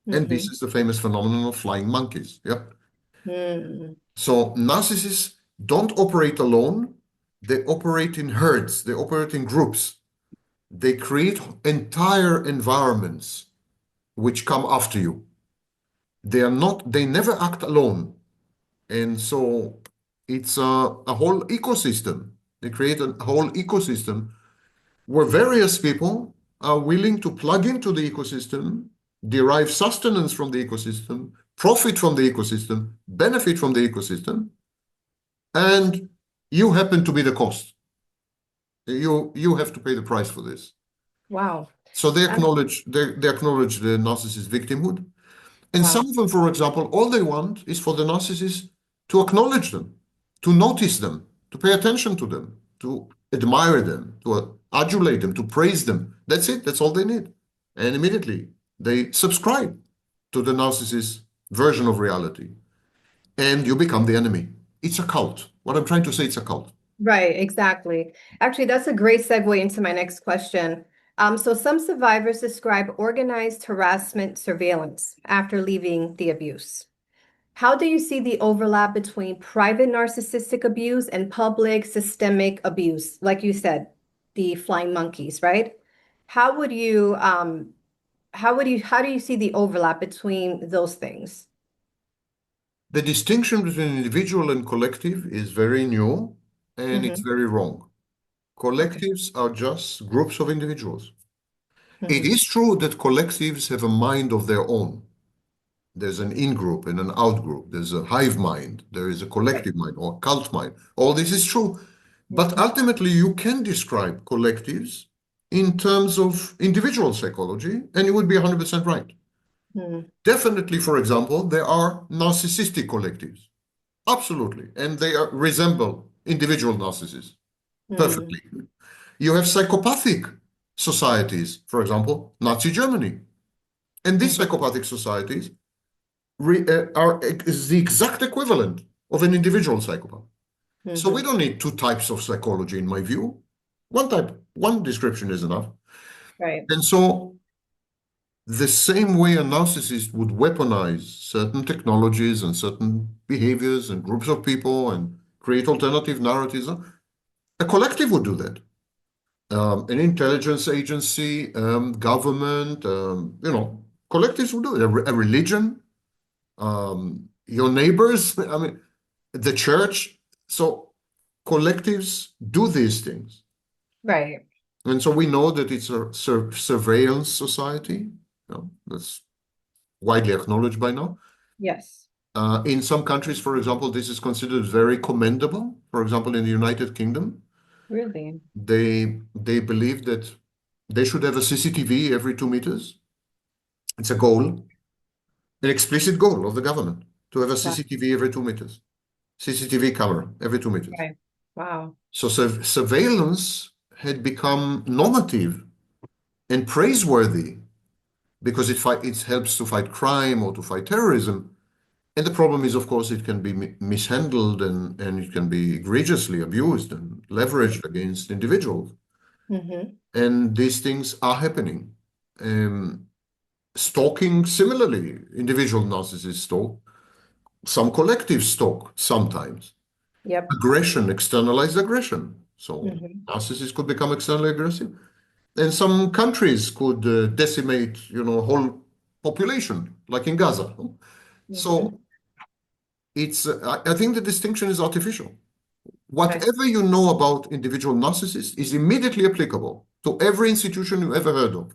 And this Mhm. is the famous phenomenon of flying monkeys. Yeah. Mm. So narcissists don't operate alone, they operate in herds, they operate in groups. They create entire environments which come after you. They never act alone. And so it's a whole ecosystem. They create a whole ecosystem where various people are willing to plug into the ecosystem, derive sustenance from the ecosystem, profit from the ecosystem, benefit from the ecosystem, and you happen to be the cost. You have to pay the price for this. Wow. So Um, they acknowledge the narcissist victimhood. And some wow. of them, for example, all they want is for the narcissist to acknowledge them, to notice them, to pay attention to them, to admire them, to adulate them, to praise them. That's it. That's all they need. And immediately they subscribe to the narcissist version of reality. And you become the enemy. It's a cult. What I'm trying to say, it's a cult. Right, exactly. Actually, that's a great segue into my next question. So some survivors describe organized harassment surveillance after leaving the abuse. How do you see the overlap between private narcissistic abuse and public systemic abuse? Like you said, the flying monkeys, right? How would you how do you see the overlap between those things? The distinction between individual and collective is very new and it's Hmm. very wrong. Okay. Collectives are just groups of individuals. It Hmm. is true that collectives have a mind of their own. There's an in-group and an out-group. There's a hive mind. There is a Right. collective mind or cult mind. All this is true. But Hmm. ultimately, you can describe collectives in terms of individual psychology, and you would be 100% right. Hmm. Definitely, for example, there are narcissistic collectives. Absolutely. And they resemble individual narcissists Hmm. perfectly. You have psychopathic societies, for example, Nazi Germany. And these Hmm. psychopathic societies is the exact equivalent of an individual psychopath. So we Hmm. don't need two types of psychology, in my view. One type, one description is enough. Right. And so the same way a narcissist would weaponize certain technologies and certain behaviors and groups of people and create alternative narratives, a collective would do that. An intelligence agency, government, collectives would do it. A religion, your neighbors, I mean, the church. So collectives do these things. Right. And so we know that it's a surveillance society. That's widely acknowledged by now. Yes. In some countries, for example, this is considered very commendable. For example, in the United Kingdom, Really? they believe that they should have a CCTV every 2 meters. It's a goal, an explicit goal of the government to have a Wow. CCTV every 2 meters, CCTV camera every 2 meters. Right. Wow. So surveillance had become normative and praiseworthy because it helps to fight crime or to fight terrorism. And the problem is, of course, it can be mishandled and it can be egregiously abused and leveraged against individuals. Hmm. And these things are happening. Um, Stalking, similarly, individual narcissists stalk, some collectives stalk sometimes. Yep. Aggression, externalized aggression. So Hmm. narcissists could become externally aggressive. And some countries could decimate, a whole population, like in Gaza. Hmm. So I think the distinction is artificial. Okay. Whatever you know about individual narcissists is immediately applicable to every institution you ever heard of,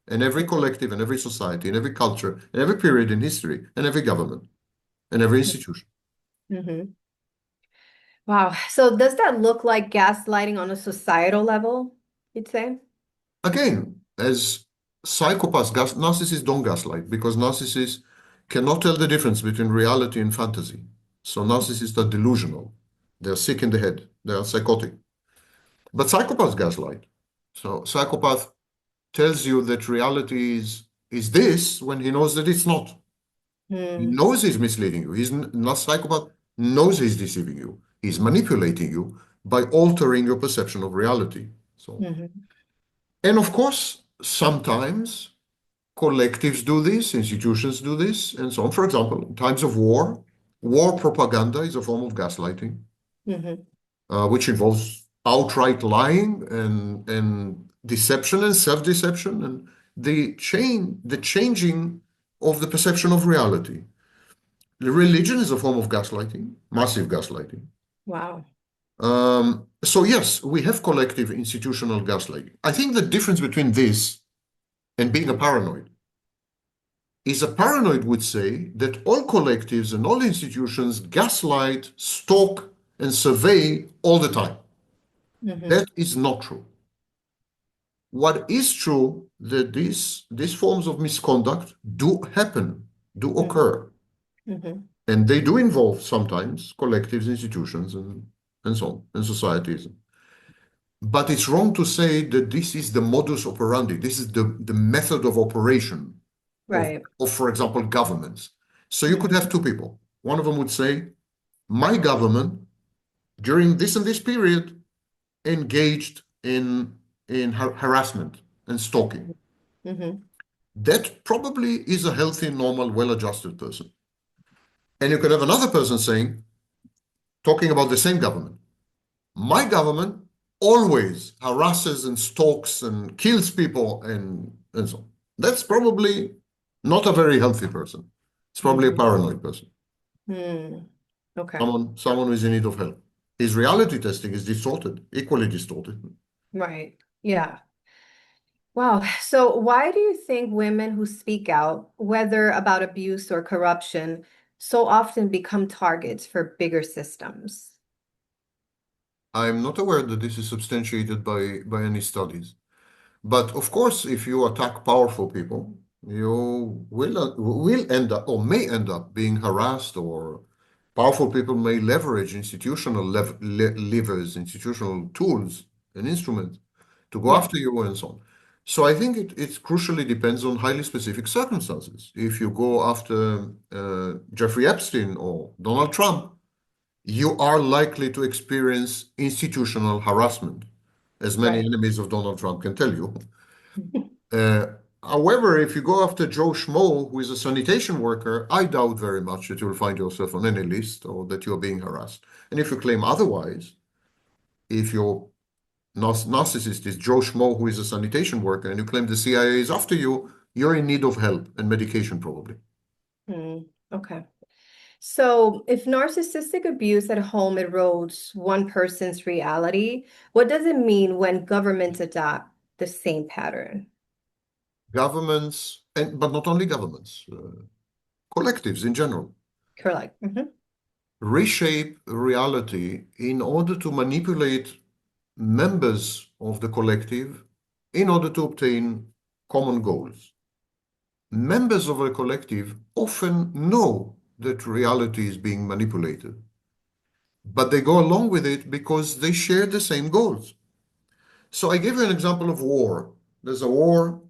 and every collective, and every society, and every culture, and every period in history, and every government, and every institution. Hmm. Wow. So does that look like gaslighting on a societal level, you'd say? Again, as psychopaths, narcissists don't gaslight because narcissists cannot tell the difference between reality and fantasy. So narcissists are delusional. They're sick in the head. They are psychotic. But psychopaths gaslight. So psychopath tells you that reality is this when he knows that it's not. He Mm-hmm. knows he's misleading you. He's not psychopath, knows he's deceiving you. He's manipulating you by altering your perception of reality. So, and of course, sometimes collectives do this, institutions do this, and so on. For example, in times of war, war propaganda is a form of gaslighting, Hmm. which involves outright lying and deception and self-deception and the changing of the perception of reality. The religion is a form of gaslighting, massive gaslighting. Wow. So yes, we have collective institutional gaslighting. I think the difference between this and being a paranoid is a paranoid would say that all collectives and all institutions gaslight, stalk, and survey all the time. Hmm. That is not true. What is true that these forms of misconduct do happen, do occur, Hmm. and they do involve sometimes collectives, institutions, and so on, and societies. But it's wrong to say that this is the modus operandi, this is the method of operation Right. for example, governments. So you could Hmm. have two people. One of them would say, my government during this and this period engaged in harassment and stalking. Hmm. That probably is a healthy, normal, well-adjusted person. And you could have another person saying, talking about the same government, my government always harasses and stalks and kills people and so on. That's probably not a very healthy person. It's probably a Hmm. paranoid person. Hmm. Okay. Someone who is in need of help. His reality testing is distorted, equally distorted. Right. Yeah. Wow. So why do you think women who speak out, whether about abuse or corruption, so often become targets for bigger systems? I'm not aware that this is substantiated by any studies. But of course, if you attack powerful people, you will end up or may end up being harassed, or powerful people may leverage institutional levers, institutional tools and instruments to go Yeah. after you and so on. So I think it crucially depends on highly specific circumstances. If you go after Jeffrey Epstein or Donald Trump, you are likely to experience institutional harassment, as many Right. enemies of Donald Trump can tell you. Uh, However, if you go after Joe Schmo, who is a sanitation worker, I doubt very much that you'll find yourself on any list or that you're being harassed. And if you claim otherwise, if your narcissist is Joe Schmo, who is a sanitation worker, and you claim the CIA is after you, you're in need of help and medication, probably. Hmm. Okay. So if narcissistic abuse at home erodes one person's reality, what does it mean when governments adopt the same pattern? Governments, but not only governments, collectives in general, Correct. reshape reality in order to manipulate members of the collective in order to obtain common goals. Members of a collective often know that reality is being manipulated, but they go along with it because they share the same goals. So I give you an example of war. There's a war,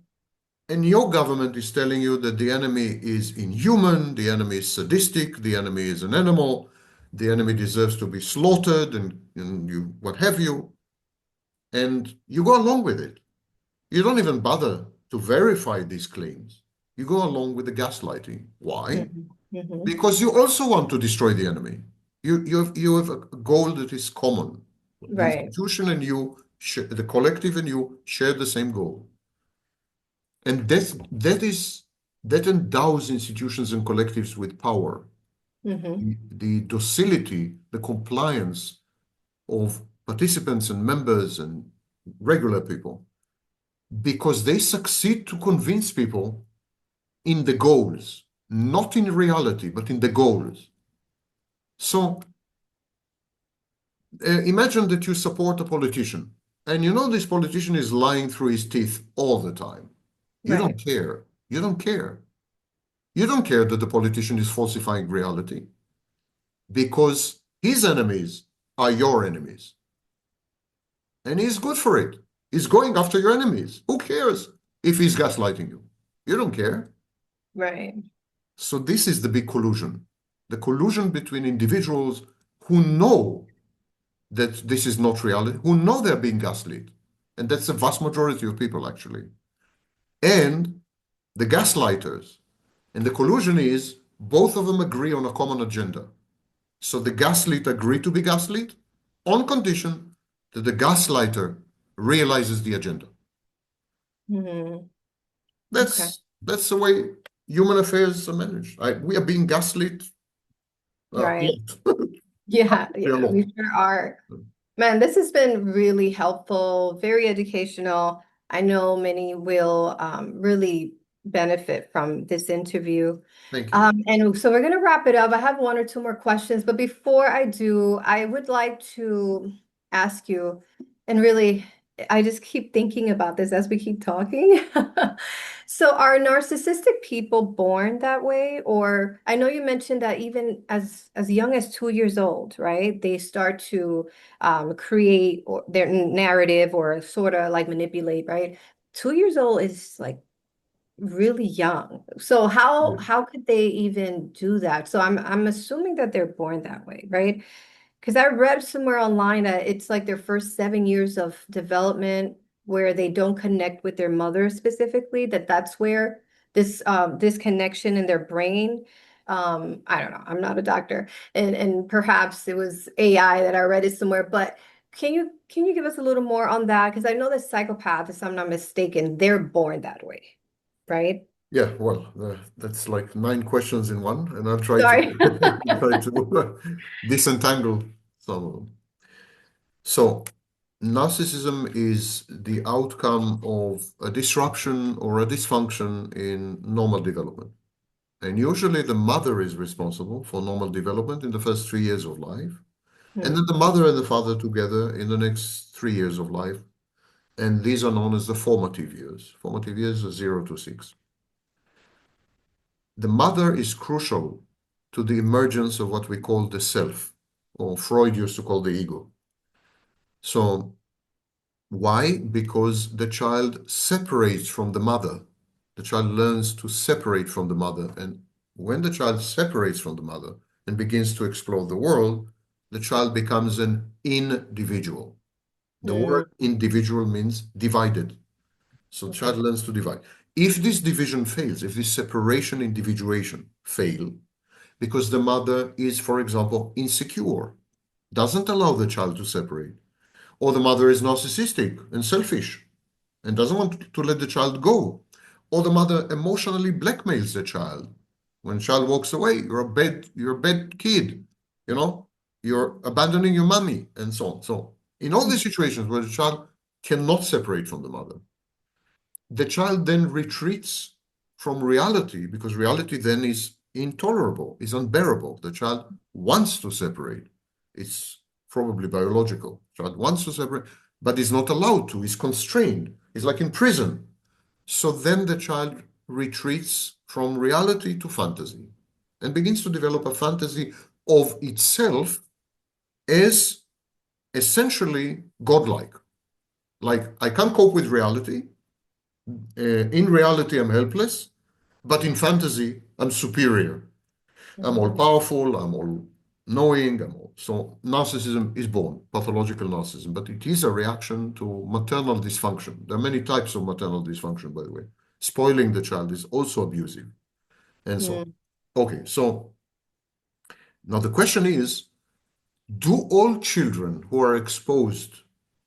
and your government is telling you that the enemy is inhuman, the enemy is sadistic, the enemy is an animal, the enemy deserves to be slaughtered, and you what have you, and you go along with it. You don't even bother to verify these claims. You go along with the gaslighting. Why? Mhm. Mhm. Because you also want to destroy the enemy. You have a goal that is common. The Right. institution and you, the collective and you share the same goal. And that endows institutions and collectives with power. Mhm. The docility, the compliance of participants and members and regular people, because they succeed to convince people in the goals, not in reality, but in the goals. So imagine that you support a politician, and you know this politician is lying through his teeth all the time. You Right. don't care. You don't care. You don't care that the politician is falsifying reality because his enemies are your enemies. And he's good for it. He's going after your enemies. Who cares if he's gaslighting you? You don't care. Right. So this is the big collusion. The collusion between individuals who know that this is not reality, who know they're being gaslit. And that's the vast majority of people, actually. And the gaslighters. And the collusion is both of them agree on a common agenda. So the gaslit agree to be gaslit on condition that the gaslighter realizes the agenda. Mhm. Okay. That's the way human affairs are managed. We are being gaslit a Right. lot. Yeah, A yeah, lot. we sure are. Man, this has been really helpful, very educational. I know many will really benefit from this interview. Thank you. And so we're going to wrap it up. I have one or two more questions, but before I do, I would like to ask you, and really, I just keep thinking about this as we keep talking. So are narcissistic people born that way? Or I know you mentioned that even as young as 2 years old, right? They start to create their narrative or sort of like manipulate, right? 2 years old is like really young. So Yeah. how could they even do that? So I'm assuming that they're born that way, right? Because I read somewhere online that it's like their first 7 years of development where they don't connect with their mother specifically, that's where this connection in their brain. I don't know, I'm not a doctor, and perhaps it was AI that I read it somewhere, but can you give us a little more on that? Because I know that psychopaths, if I'm not mistaken, they're born that way, right? Yeah, well, that's like 9 questions in one, and I'll try to Sorry. try to disentangle some of them. So, narcissism is the outcome of a disruption or a dysfunction in normal development. And usually the mother is responsible for normal development in the first 3 years of life, and then Hmm. the mother and the father together in the next 3 years of life. And these are known as the formative years. Formative years are 0 to 6. The mother is crucial to the emergence of what we call the self, or Freud used to call the ego. So, why? Because the child separates from the mother. The child learns to separate from the mother. And when the child separates from the mother and begins to explore the world, the child becomes an individual. The word Hmm. individual means divided. So, child Okay. learns to divide. If this division fails, if this separation, individuation fail, because the mother is, for example, insecure, doesn't allow the child to separate, or the mother is narcissistic and selfish and doesn't want to let the child go, or the mother emotionally blackmails the child. When child walks away, you're a bad kid, you know, you're abandoning your mommy, and so on. So, in all these situations where the child cannot separate from the mother, the child then retreats from reality because reality then is intolerable, is unbearable. The child wants to separate. It's probably biological. Child wants to separate, but is not allowed to, is constrained. It's like in prison. So then the child retreats from reality to fantasy and begins to develop a fantasy of itself as essentially godlike. Like, I can't cope with reality. In reality, I'm helpless, but in fantasy, I'm superior. I'm all Mhm. powerful, I'm all knowing, so narcissism is born, pathological narcissism, but it is a reaction to maternal dysfunction. There are many types of maternal dysfunction, by the way. Spoiling the child is also abusive, and so on. Mm. Okay, so now the question is, do all children who are exposed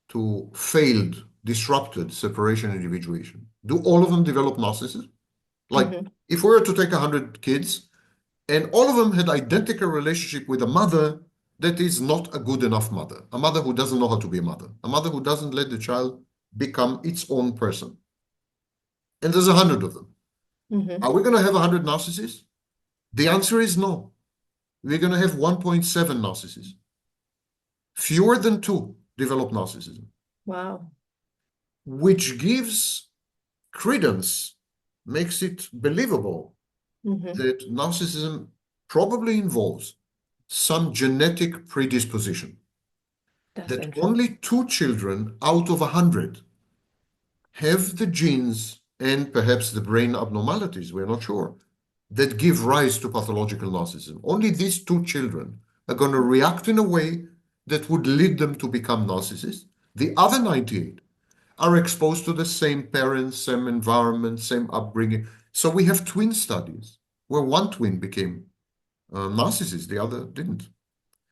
to failed, disrupted separation individuation, do all of them develop narcissism? Like, Mm-hmm. if we were to take 100 kids and all of them had identical relationship with a mother that is not a good enough mother, a mother who doesn't know how to be a mother, a mother who doesn't let the child become its own person, and there's 100 of them. Mm-hmm. Are we going to have 100 narcissists? The answer is no. We're going to have 1.7 narcissists. Fewer than two develop narcissism, Wow. which gives credence, makes it believable Mm-hmm. that narcissism probably involves some genetic predisposition, That's that interesting. only two children out of 100 have the genes and perhaps the brain abnormalities, we're not sure, that give rise to pathological narcissism. Only these two children are going to react in a way that would lead them to become narcissists. The other 98 are exposed to the same parents, same environment, same upbringing. So we have twin studies where one twin became a narcissist, the other didn't.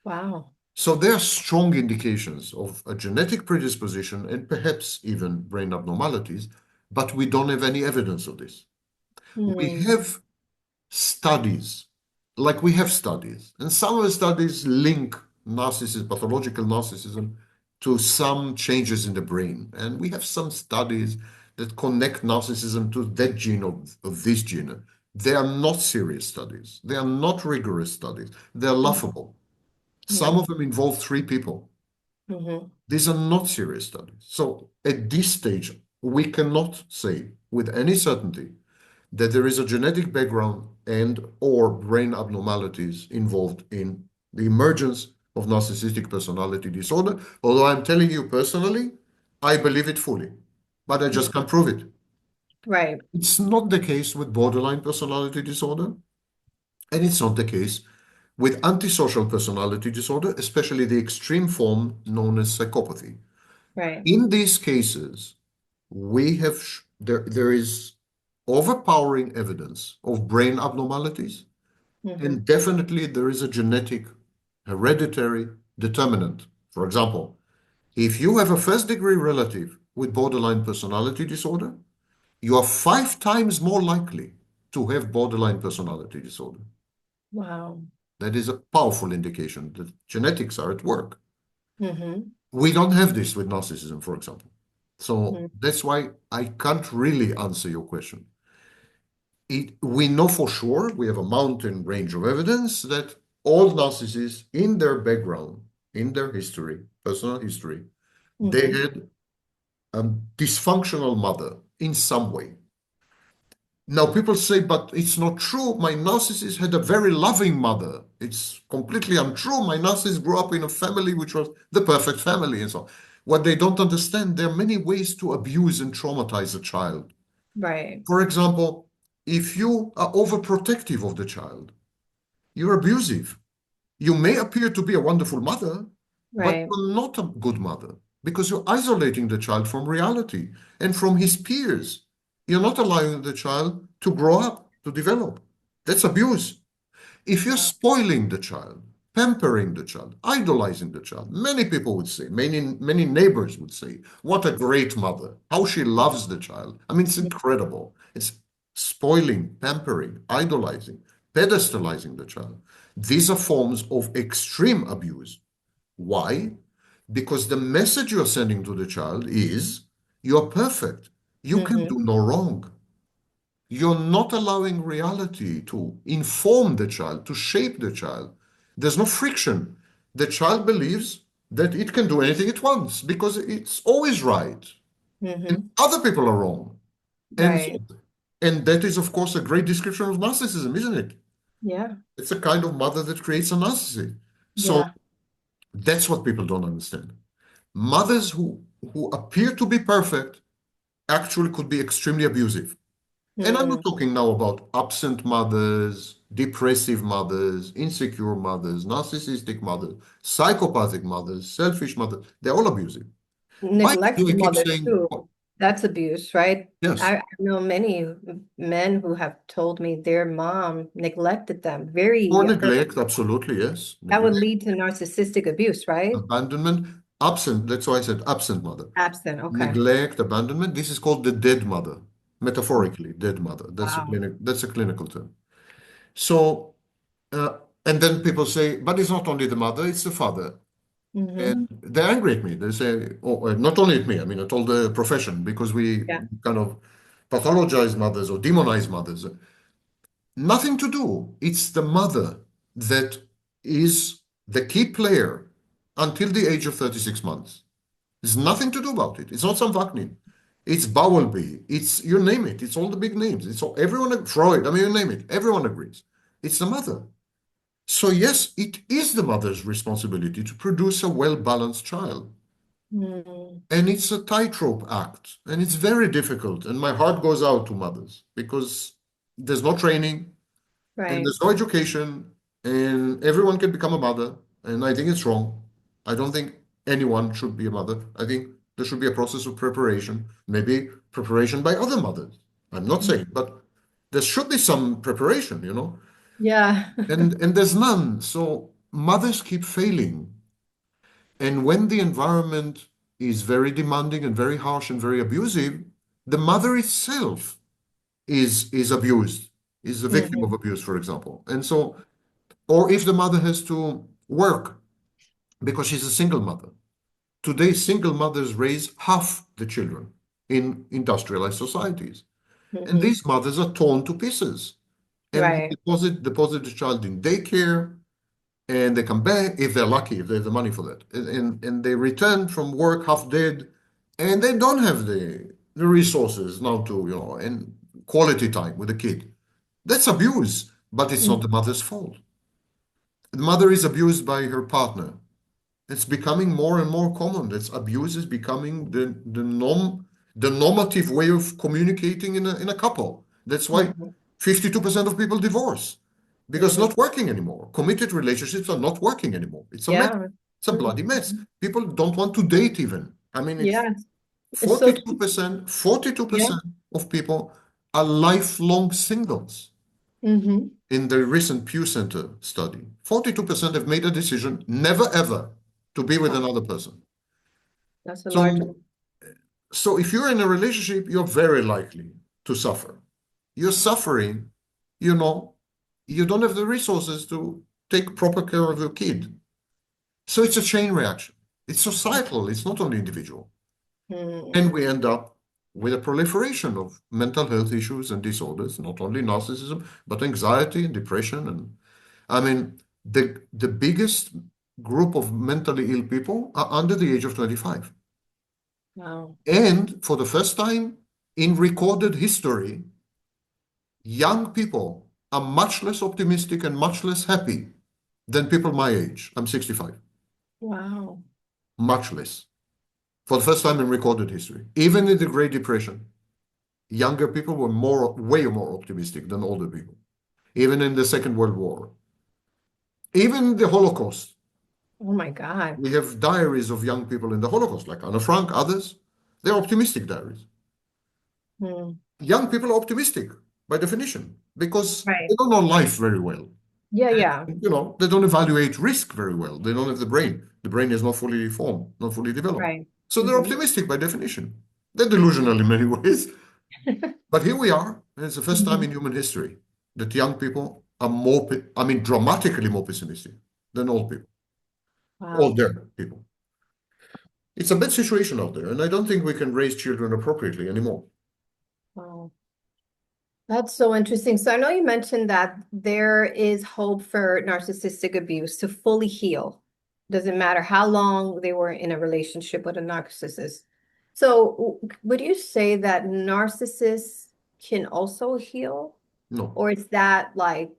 Wow. So there are strong indications of a genetic predisposition and perhaps even brain abnormalities, but we don't have any evidence of this. We Mm. have studies, like we have studies, and some of the studies link narcissism, pathological narcissism, to some changes in the brain. And we have some studies that connect narcissism to that gene of this gene. They are not serious studies. They are not rigorous studies. They're Mm. laughable. Some Yeah. of them involve three people. Mm-hmm. These are not serious studies. So at this stage, we cannot say with any certainty that there is a genetic background and or brain abnormalities involved in the emergence of narcissistic personality disorder. Although I'm telling you personally, I believe it fully, but I just Mm. can't prove it. Right. It's not the case with borderline personality disorder, and it's not the case with antisocial personality disorder, especially the extreme form known as psychopathy. Right. In these cases, there is overpowering evidence of brain abnormalities, Mm-hmm. and definitely there is a genetic hereditary determinant. For example, if you have a first degree relative with borderline personality disorder, you are 5 times more likely to have borderline personality disorder. Wow. That is a powerful indication that genetics are at work. Mm-hmm. We don't have this with narcissism, for example. So that's why I can't really answer your question. We know for sure, we have a mountain range of evidence that all narcissists in their background, in their history, personal history, they Mm-hmm. had a dysfunctional mother in some way. Now, people say, but it's not true. My narcissist had a very loving mother. It's completely untrue. My narcissist grew up in a family which was the perfect family and so on. What they don't understand, there are many ways to abuse and traumatize a child. Right. For example, if you are overprotective of the child, you're abusive. You may appear to be a wonderful mother, but Right. you're not a good mother because you're isolating the child from reality and from his peers. You're not allowing the child to grow up, to develop. That's abuse. If you're Wow. spoiling the child, pampering the child, idolizing the child, many people would say, many neighbors would say, what a great mother, how she loves the child. I mean, it's incredible. It's spoiling, pampering, idolizing, pedestalizing the child. These are forms of extreme abuse. Why? Because the message you're sending to the child is, you're perfect. You can Mm-hmm. do no wrong. You're not allowing reality to inform the child, to shape the child. There's no friction. The child believes that it can do anything it wants because it's always right and Mm-hmm. other people are wrong. And, Right. and that is, of course, a great description of narcissism, isn't it? Yeah. It's a kind of mother that creates a narcissist. So Yeah. that's what people don't understand. Mothers who appear to be perfect actually could be extremely abusive. And I'm not Mm. talking now about absent mothers, depressive mothers, insecure mothers, narcissistic mothers, psychopathic mothers, selfish mothers. They're all abusive. Why do Neglectful I keep mothers saying, too. That's abuse, right? Yes. I know many men who have told me their mom neglected them very Or early. neglect, absolutely, yes. That would Neglect, lead to narcissistic abuse, right? abandonment, absent. That's why I said absent mother. Absent. Okay. Neglect, abandonment. This is called the dead mother, metaphorically, dead mother. Wow. That's a clinical term. So, and then people say, but it's not only the mother, it's the father. Mm-hmm. And they're angry at me. They say, oh, not only at me, I mean, at all the profession, because we Yeah. kind of pathologize mothers or demonize mothers. Nothing to do. It's the mother that is the key player until the age of 36 months. There's nothing to do about it. It's not some Vaknin. It's Bowlby. It's, you name it. It's all the big names. It's all, everyone, Freud, I mean, you name it. Everyone agrees. It's the mother. So yes, it is the mother's responsibility to produce a well-balanced child. Mm, And it's a tightrope act, and it's very difficult. And my heart goes out to mothers because there's no training and right. there's no education, and everyone can become a mother. And I think it's wrong. I don't think anyone should be a mother. I think there should be a process of preparation, maybe preparation by other mothers. I'm not Mm, saying, but there should be some preparation, you know, yeah. and there's none. So mothers keep failing. And when the environment is very demanding and very harsh and very abusive, the mother itself is abused, is a victim of Hmm. abuse, for example. And so, or if the mother has to work because she's a single mother. Today, single mothers raise half the children in industrialized societies. And Hmm. these mothers are torn to pieces. And they Right. deposit the child in daycare, and they come back if they're lucky, if they have the money for that. And they return from work half dead, and they don't have the resources now to, you know, and quality time with the kid. That's abuse, but it's not the Mm, mother's fault. The mother is abused by her partner. It's becoming more and more common. That abuse is becoming the normative way of communicating in a couple. That's why mhm, 52% of people divorce because it's mhm. not working anymore. Committed relationships are not working anymore. It's a mess. Yeah. It's a Mhm, bloody mess. mhm. People don't want to date even. I mean, it's Yeah. It's so true. 42%, Yeah. 42% of people are lifelong singles. Hmm. In the recent Pew Center study, 42% have made a decision never ever to be with Wow. another person. That's a large So, one. so if you're in a relationship, you're very likely to suffer. You're suffering, you know, you don't have the resources to take proper care of your kid. So it's a chain reaction. It's societal, it's not only individual. And Mm. we end up with a proliferation of mental health issues and disorders, not only narcissism, but anxiety and depression. And I mean, the biggest group of mentally ill people are under the age of 25. Wow. And for the first time in recorded history, young people are much less optimistic and much less happy than people my age. I'm 65. Wow. Much less. For the first time in recorded history. Even in the Great Depression, younger people were way more optimistic than older people. Even in the Second World War. Even the Holocaust. Oh my God. We have diaries of young people in the Holocaust, like Anna Frank, others. They're optimistic diaries. Mm. Young people are optimistic by definition because Right. they don't know life very well. Yeah, yeah. You know, they don't evaluate risk very well. They don't have the brain. The brain is not fully formed, not fully developed. Right. So they're Hmm. optimistic by definition. They're delusional in many ways. But here we are, and it's the first time in Hmm. human history that young people are more, I mean, dramatically more pessimistic than old people, Wow. older people. It's a bad situation out there, and I don't think we can raise children appropriately anymore. Wow. That's so interesting. So I know you mentioned that there is hope for narcissistic abuse to fully heal. Doesn't matter how long they were in a relationship with a narcissist. So would you say that narcissists can also heal? No, Or is that like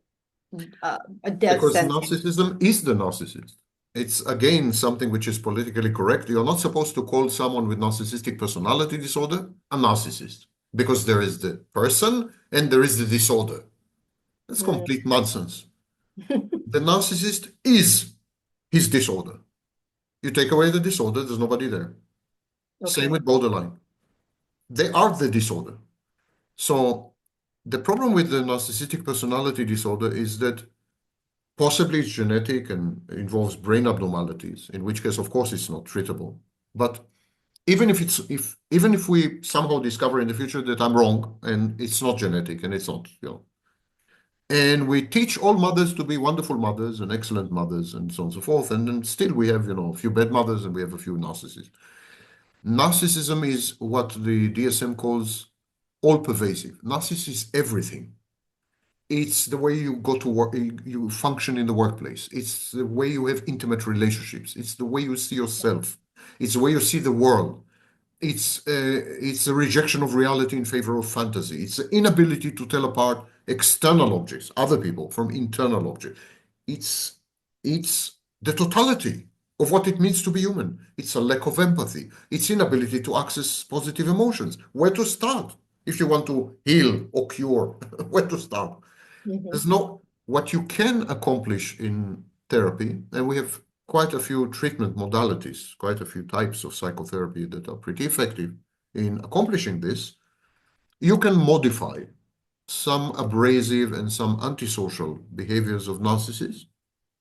a death because sentence? narcissism is the narcissist. It's again something which is politically correct. You're not supposed to call someone with narcissistic personality disorder a narcissist because there is the person and there is the disorder. That's Mm. complete nonsense. The narcissist is his disorder. You take away the disorder, there's nobody there. Same Okay. with borderline. They are the disorder. So the problem with the narcissistic personality disorder is that possibly it's genetic and involves brain abnormalities, in which case, of course, it's not treatable. But even if we somehow discover in the future that I'm wrong and it's not genetic and it's not, and we teach all mothers to be wonderful mothers and excellent mothers and so on and so forth, and then still we have, a few bad mothers and we have a few narcissists. Narcissism is what the DSM calls all pervasive. Narcissism is everything. It's the way you go to work, you function in the workplace. It's the way you have intimate relationships. It's the way you see yourself. It's the way you see the world. It's a rejection of reality in favor of fantasy. It's the inability to tell apart external objects, other people, from internal objects. It's it's the totality of what it means to be human. It's a lack of empathy. It's inability to access positive emotions. Where to start if you want to heal or cure? Where to start? There's Mhm. no what you can accomplish in therapy, and we have quite a few treatment modalities, quite a few types of psychotherapy that are pretty effective in accomplishing this. You can modify some abrasive and some antisocial behaviors of narcissists.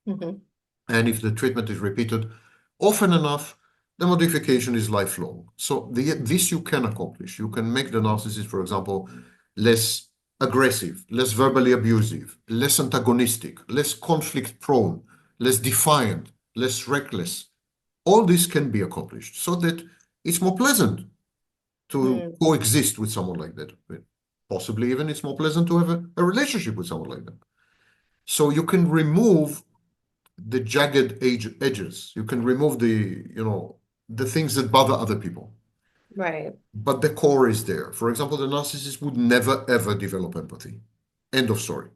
Mhm. And if the treatment is repeated often enough, the modification is lifelong. So this you can accomplish. You can make the narcissist, for example, less aggressive, less verbally abusive, less antagonistic, less conflict prone, less defiant, less reckless. All this can be accomplished so that it's more pleasant to Mm. coexist with someone like that. Possibly even it's more pleasant to have a relationship with someone like that. So you can remove the jagged edges. You can remove the things that bother other people. Right. But the core is there. For example, the narcissist would never ever develop empathy. End of story.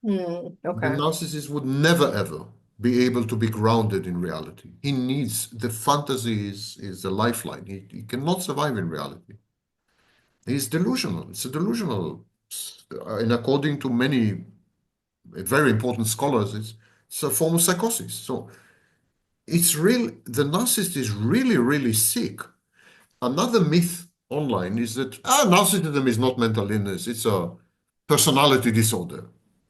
The Okay. narcissist would never ever be able to be grounded in reality. He needs the fantasy is the lifeline. He cannot survive in reality. He's delusional. It's a delusional, and according to many very important scholars, it's a form of psychosis. So the narcissist is really, really sick. Another myth online is that narcissism is not mental illness, it's a personality disorder.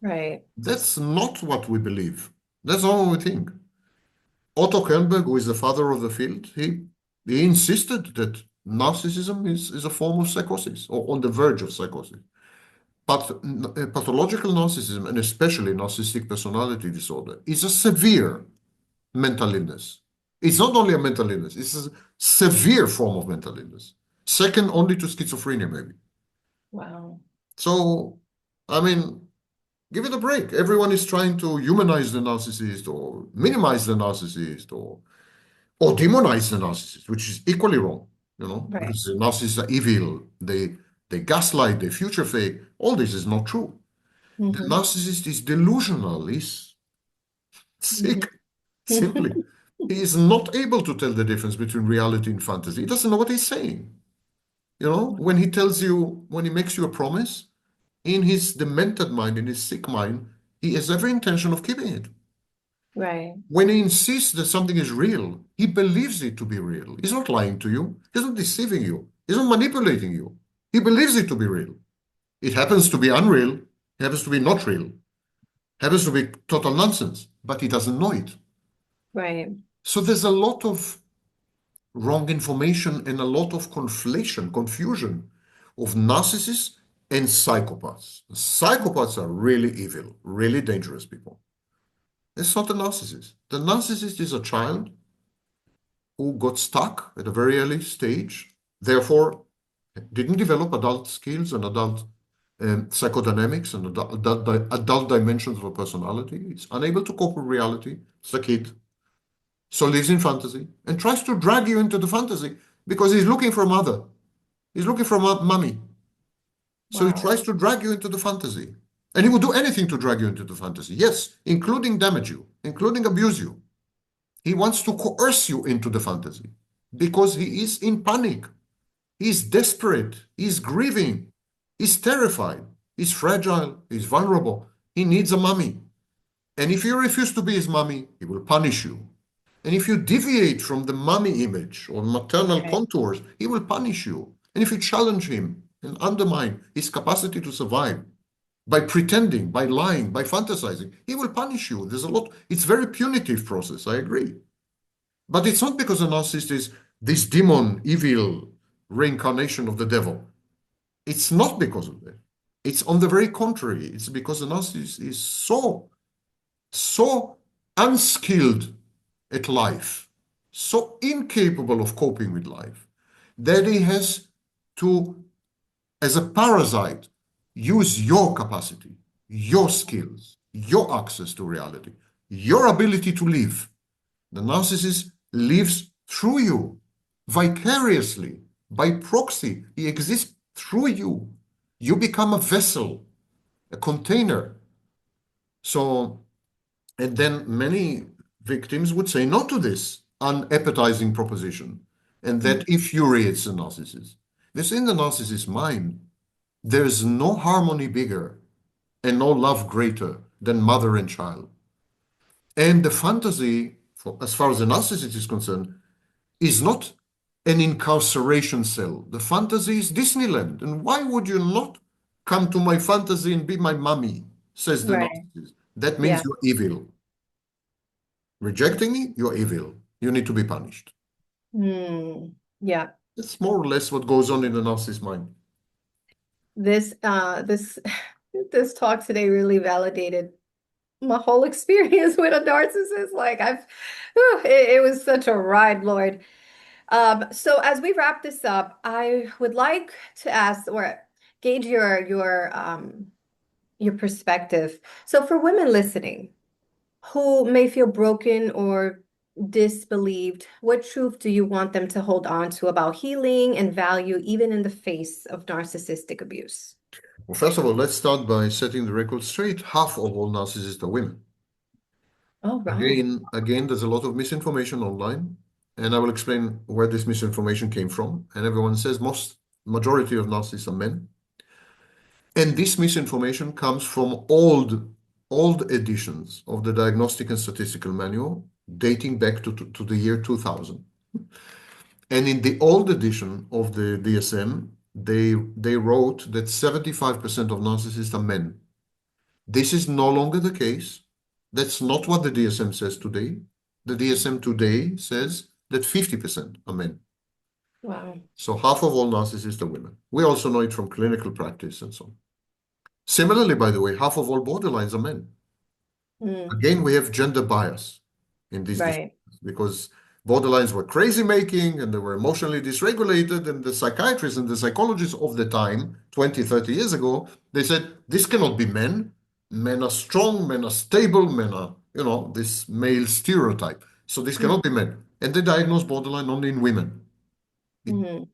Right. That's not what we believe. That's not what we think. Otto Kernberg, who is the father of the field, he insisted that narcissism is a form of psychosis or on the verge of psychosis. But pathological narcissism, and especially narcissistic personality disorder, is a severe mental illness. It's not only a mental illness, it's a severe form of mental illness, second only to schizophrenia, maybe. Wow. So, I mean, give it a break. Everyone is trying to humanize the narcissist or minimize the narcissist or demonize the narcissist, which is equally wrong, Right. because the narcissists are evil, they gaslight, they future fake. All this is not true. The Hmm. narcissist is delusional, he's sick, Hmm. simply. He is not able to tell the difference between reality and fantasy. He doesn't know what he's saying. When he tells you, when he makes you a promise, in his demented mind, in his sick mind, he has every intention of keeping it. Right. When he insists that something is real, he believes it to be real. He's not lying to you. He's not deceiving you. He's not manipulating you. He believes it to be real. It happens to be unreal. It happens to be not real. It happens to be total nonsense, but he doesn't know it. Right. So there's a lot of wrong information and a lot of conflation, confusion of narcissists and psychopaths. Psychopaths are really evil, really dangerous people. It's not a narcissist. The narcissist is a child who got stuck at a very early stage, therefore didn't develop adult skills and adult psychodynamics and adult dimensions of a personality. It's unable to cope with reality. It's a kid. So lives in fantasy and tries to drag you into the fantasy because he's looking for a mother. He's looking for a mommy. So he Wow. tries to drag you into the fantasy. And he will do anything to drag you into the fantasy. Yes, including damage you, including abuse you. He wants to coerce you into the fantasy because he is in panic. He's desperate. He's grieving. He's terrified. He's fragile. He's vulnerable. He needs a mommy. And if you refuse to be his mommy, he will punish you. And if you deviate from the mommy image or maternal Right. contours, he will punish you. And if you challenge him and undermine his capacity to survive by pretending, by lying, by fantasizing, he will punish you. There's a lot, it's very punitive process, I agree. But it's not because a narcissist is this demon, evil reincarnation of the devil. It's not because of that. It's on the very contrary. It's because the narcissist is so unskilled at life, so incapable of coping with life, that he has to, as a parasite, use your capacity, your skills, your access to reality, your ability to live. The narcissist lives through you, vicariously, by proxy. He exists through you. You become a vessel, a container. So, and then many victims would say no to this unappetizing proposition, and that infuriates the narcissist. This in the narcissist's mind, there is no harmony bigger and no love greater than mother and child. And the fantasy, as far as the narcissist is concerned, is not an incarceration cell. The fantasy is Disneyland. And why would you not come to my fantasy and be my mommy? Says the Right. narcissist. That means Yeah. you're evil. Rejecting me, you're evil. You need to be punished. Yeah. That's more or less what goes on in the narcissist's mind. This this talk today really validated my whole experience with a narcissist. Like it was such a ride, Lord. So as we wrap this up, I would like to ask or gauge your perspective. So for women listening who may feel broken or disbelieved, what truth do you want them to hold on to about healing and value, even in the face of narcissistic abuse? Well, first of all, let's start by setting the record straight. Half of all narcissists are women. Oh, wow. Again, there's a lot of misinformation online, and I will explain where this misinformation came from. And everyone says majority of narcissists are men. And this misinformation comes from old editions of the Diagnostic and Statistical Manual dating back to the year 2000. And in the old edition of the DSM, they wrote that 75% of narcissists are men. This is no longer the case. That's not what the DSM says today. The DSM today says that 50% are men. Wow. So half of all narcissists are women. We also know it from clinical practice and so on. Similarly, by the way, half of all borderlines are men. Again, we have gender bias in these Right. discussions because borderlines were crazy making and they were emotionally dysregulated. And the psychiatrists and the psychologists of the time, 20, 30 years ago, they said, this cannot be men. Men are strong, men are stable, men are, this male stereotype. So this cannot be men. And they diagnosed borderline only in women. Mhm.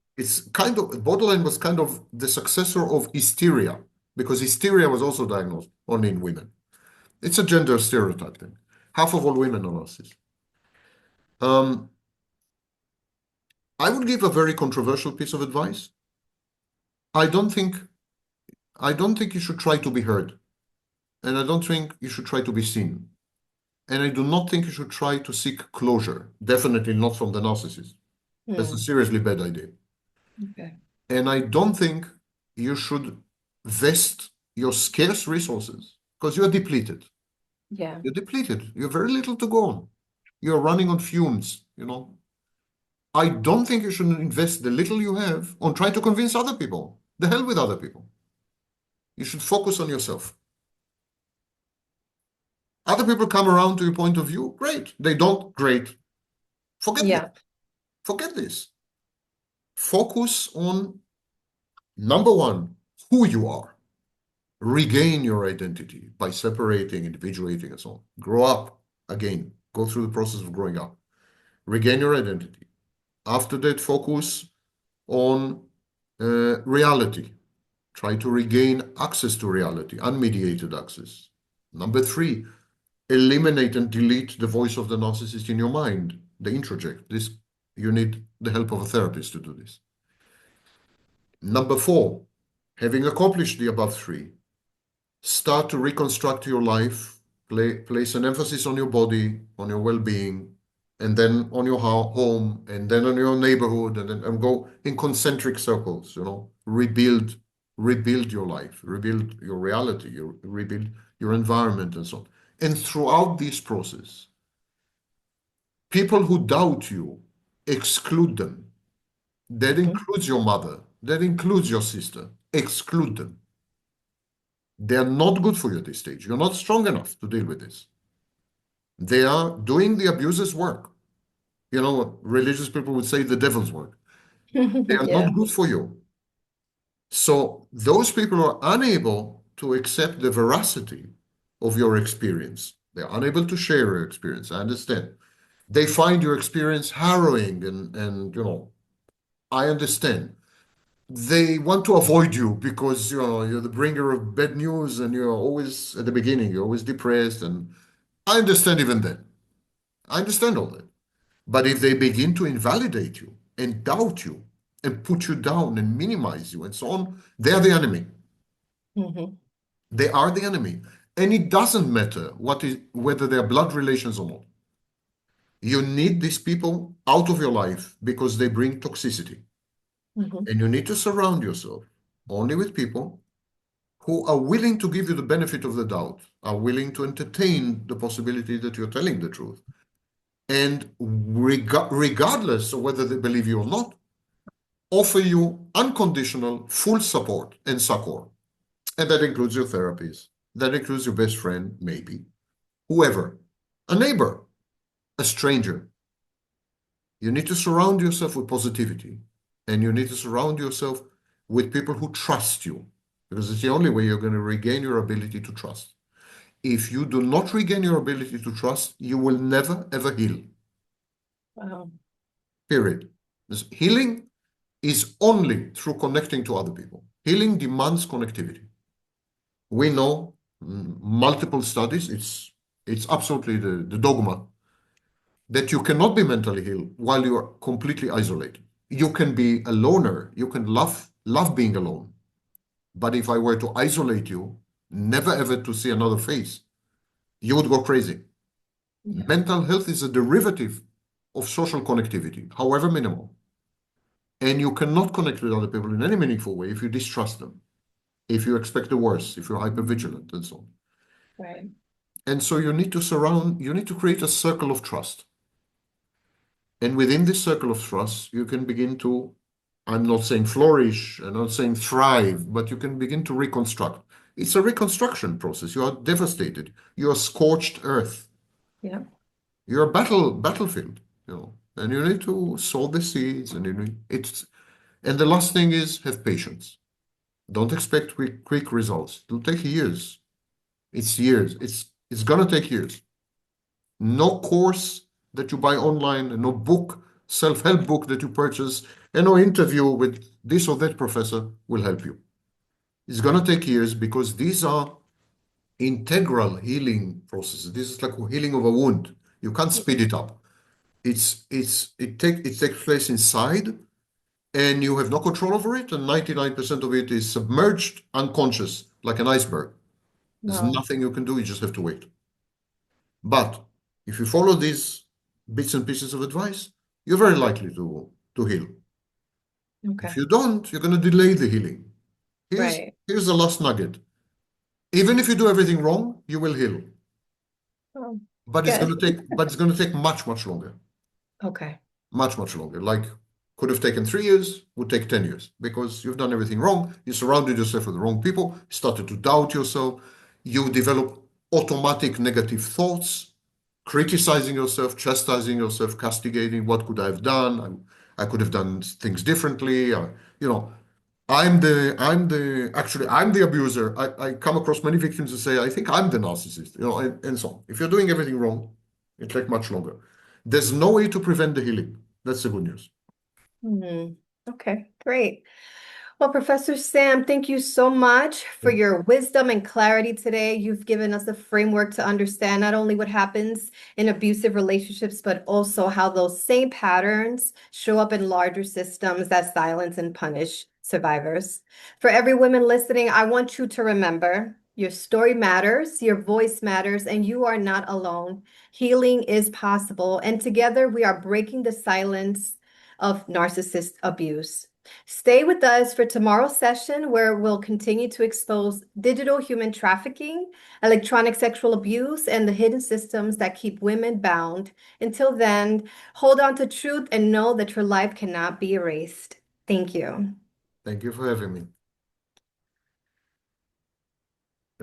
Borderline was kind of the successor of hysteria because hysteria was also diagnosed only in women. It's a gender stereotype thing. Half of all women are narcissists. I would give a very controversial piece of advice. I don't think you should try to be heard, and I don't think you should try to be seen, and I do not think you should try to seek closure. Definitely not from the narcissist. That's a seriously bad idea. Okay. And I don't think you should vest your scarce resources because you're depleted. Yeah. You're depleted. You have very little to go on. You're running on fumes, I don't think you should invest the little you have on trying to convince other people. The hell with other people. You should focus on yourself. Other people come around to your point of view, great. They don't, great. Forget this. Yeah. Forget this. Focus on number one, who you are. Regain your identity by separating, individuating, and so on. Grow up again. Go through the process of growing up. Regain your identity. After that, focus on reality. Try to regain access to reality, unmediated access. Number three, eliminate and delete the voice of the narcissist in your mind, the introject. You need the help of a therapist to do this. Number four, having accomplished the above three, start to reconstruct your life, place an emphasis on your body, on your well-being, and then on your home, and then on your neighborhood, and then and go in concentric circles, rebuild your life, rebuild your reality, rebuild your environment, and so on. And throughout this process, people who doubt you, exclude them. That Mhm. includes your mother, that includes your sister. Exclude them. They are not good for you at this stage. You're not strong enough to deal with this. They are doing the abuser's work. You know what religious people would say, the devil's work. They are Yeah. not good for you. So those people are unable to accept the veracity of your experience. They're unable to share your experience. I understand. They find your experience harrowing and I understand. They want to avoid you because you're the bringer of bad news and you're always at the beginning, you're always depressed. And I understand even then. I understand all that. But if they begin to invalidate you and doubt you and put you down and minimize you and so on, they are the enemy. Mhm. They are the enemy. And it doesn't matter whether they're blood relations or not. You need these people out of your life because they bring toxicity. Mhm. And you need to surround yourself only with people who are willing to give you the benefit of the doubt, are willing to entertain the possibility that you're telling the truth. And regardless of whether they believe you or not, offer you unconditional, full support and succor. And that includes your therapies. That includes your best friend, maybe, whoever, a neighbor, a stranger. You need to surround yourself with positivity and you need to surround yourself with people who trust you because it's the only way you're going to regain your ability to trust. If you do not regain your ability to trust, you will never ever heal. Wow. Period. Healing is only through connecting to other people. Healing demands connectivity. We know multiple studies, it's absolutely the dogma that you cannot be mentally healed while you are completely isolated. You can be a loner, you can love being alone. But if I were to isolate you, never ever to see another face, you would go crazy. Yeah. Mental health is a derivative of social connectivity, however minimal. And you cannot connect with other people in any meaningful way if you distrust them, if you expect the worst, if you're hypervigilant, and so on. Right. And so you need to create a circle of trust. And within this circle of trust, you can begin to, I'm not saying flourish, I'm not saying thrive, but you can begin to reconstruct. It's a reconstruction process. You are devastated. You are scorched earth. Yeah. You're a battlefield, and you need to sow the seeds and and the last thing is have patience. Don't expect quick results. It'll take years. It's years. It's gonna take years. No course that you buy online, and no book, self-help book that you purchase, and no interview with this or that professor will help you. It's gonna take years because these are integral healing processes. This is like healing of a wound. You can't speed it up. It takes place inside, and you have no control over it, and 99% of it is submerged, unconscious, like an iceberg. There's Wow. nothing you can do, you just have to wait. But if you follow these bits and pieces of advice, you're very likely to heal. If Okay. you don't, you're going to delay the healing. Right. Here's the last nugget. Even if you do everything wrong, you will heal. Oh, But good. it's going to take much, much longer. Okay. Much, much longer. Like could have taken 3 years, would take 10 years because you've done everything wrong. You surrounded yourself with the wrong people, started to doubt yourself. You develop automatic negative thoughts, criticizing yourself, chastising yourself, castigating. What could I have done? I could have done things differently. You know, I'm the abuser. I come across many victims who say, I think I'm the narcissist, and so on. If you're doing everything wrong, it takes much longer. There's no way to prevent the healing. That's the good news. Hmm. Okay, great. Well, Professor Sam, thank you so much for your wisdom and clarity today. You've given us a framework to understand not only what happens in abusive relationships, but also how those same patterns show up in larger systems that silence and punish survivors. For every woman listening, I want you to remember Your story matters, your voice matters, and you are not alone. Healing is possible, and together we are breaking the silence of narcissist abuse. Stay with us for tomorrow's session where we'll continue to expose digital human trafficking, electronic sexual abuse, and the hidden systems that keep women bound. Until then, hold on to truth and know that your life cannot be erased. Thank you. Thank you for having me.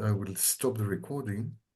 I will stop the recording.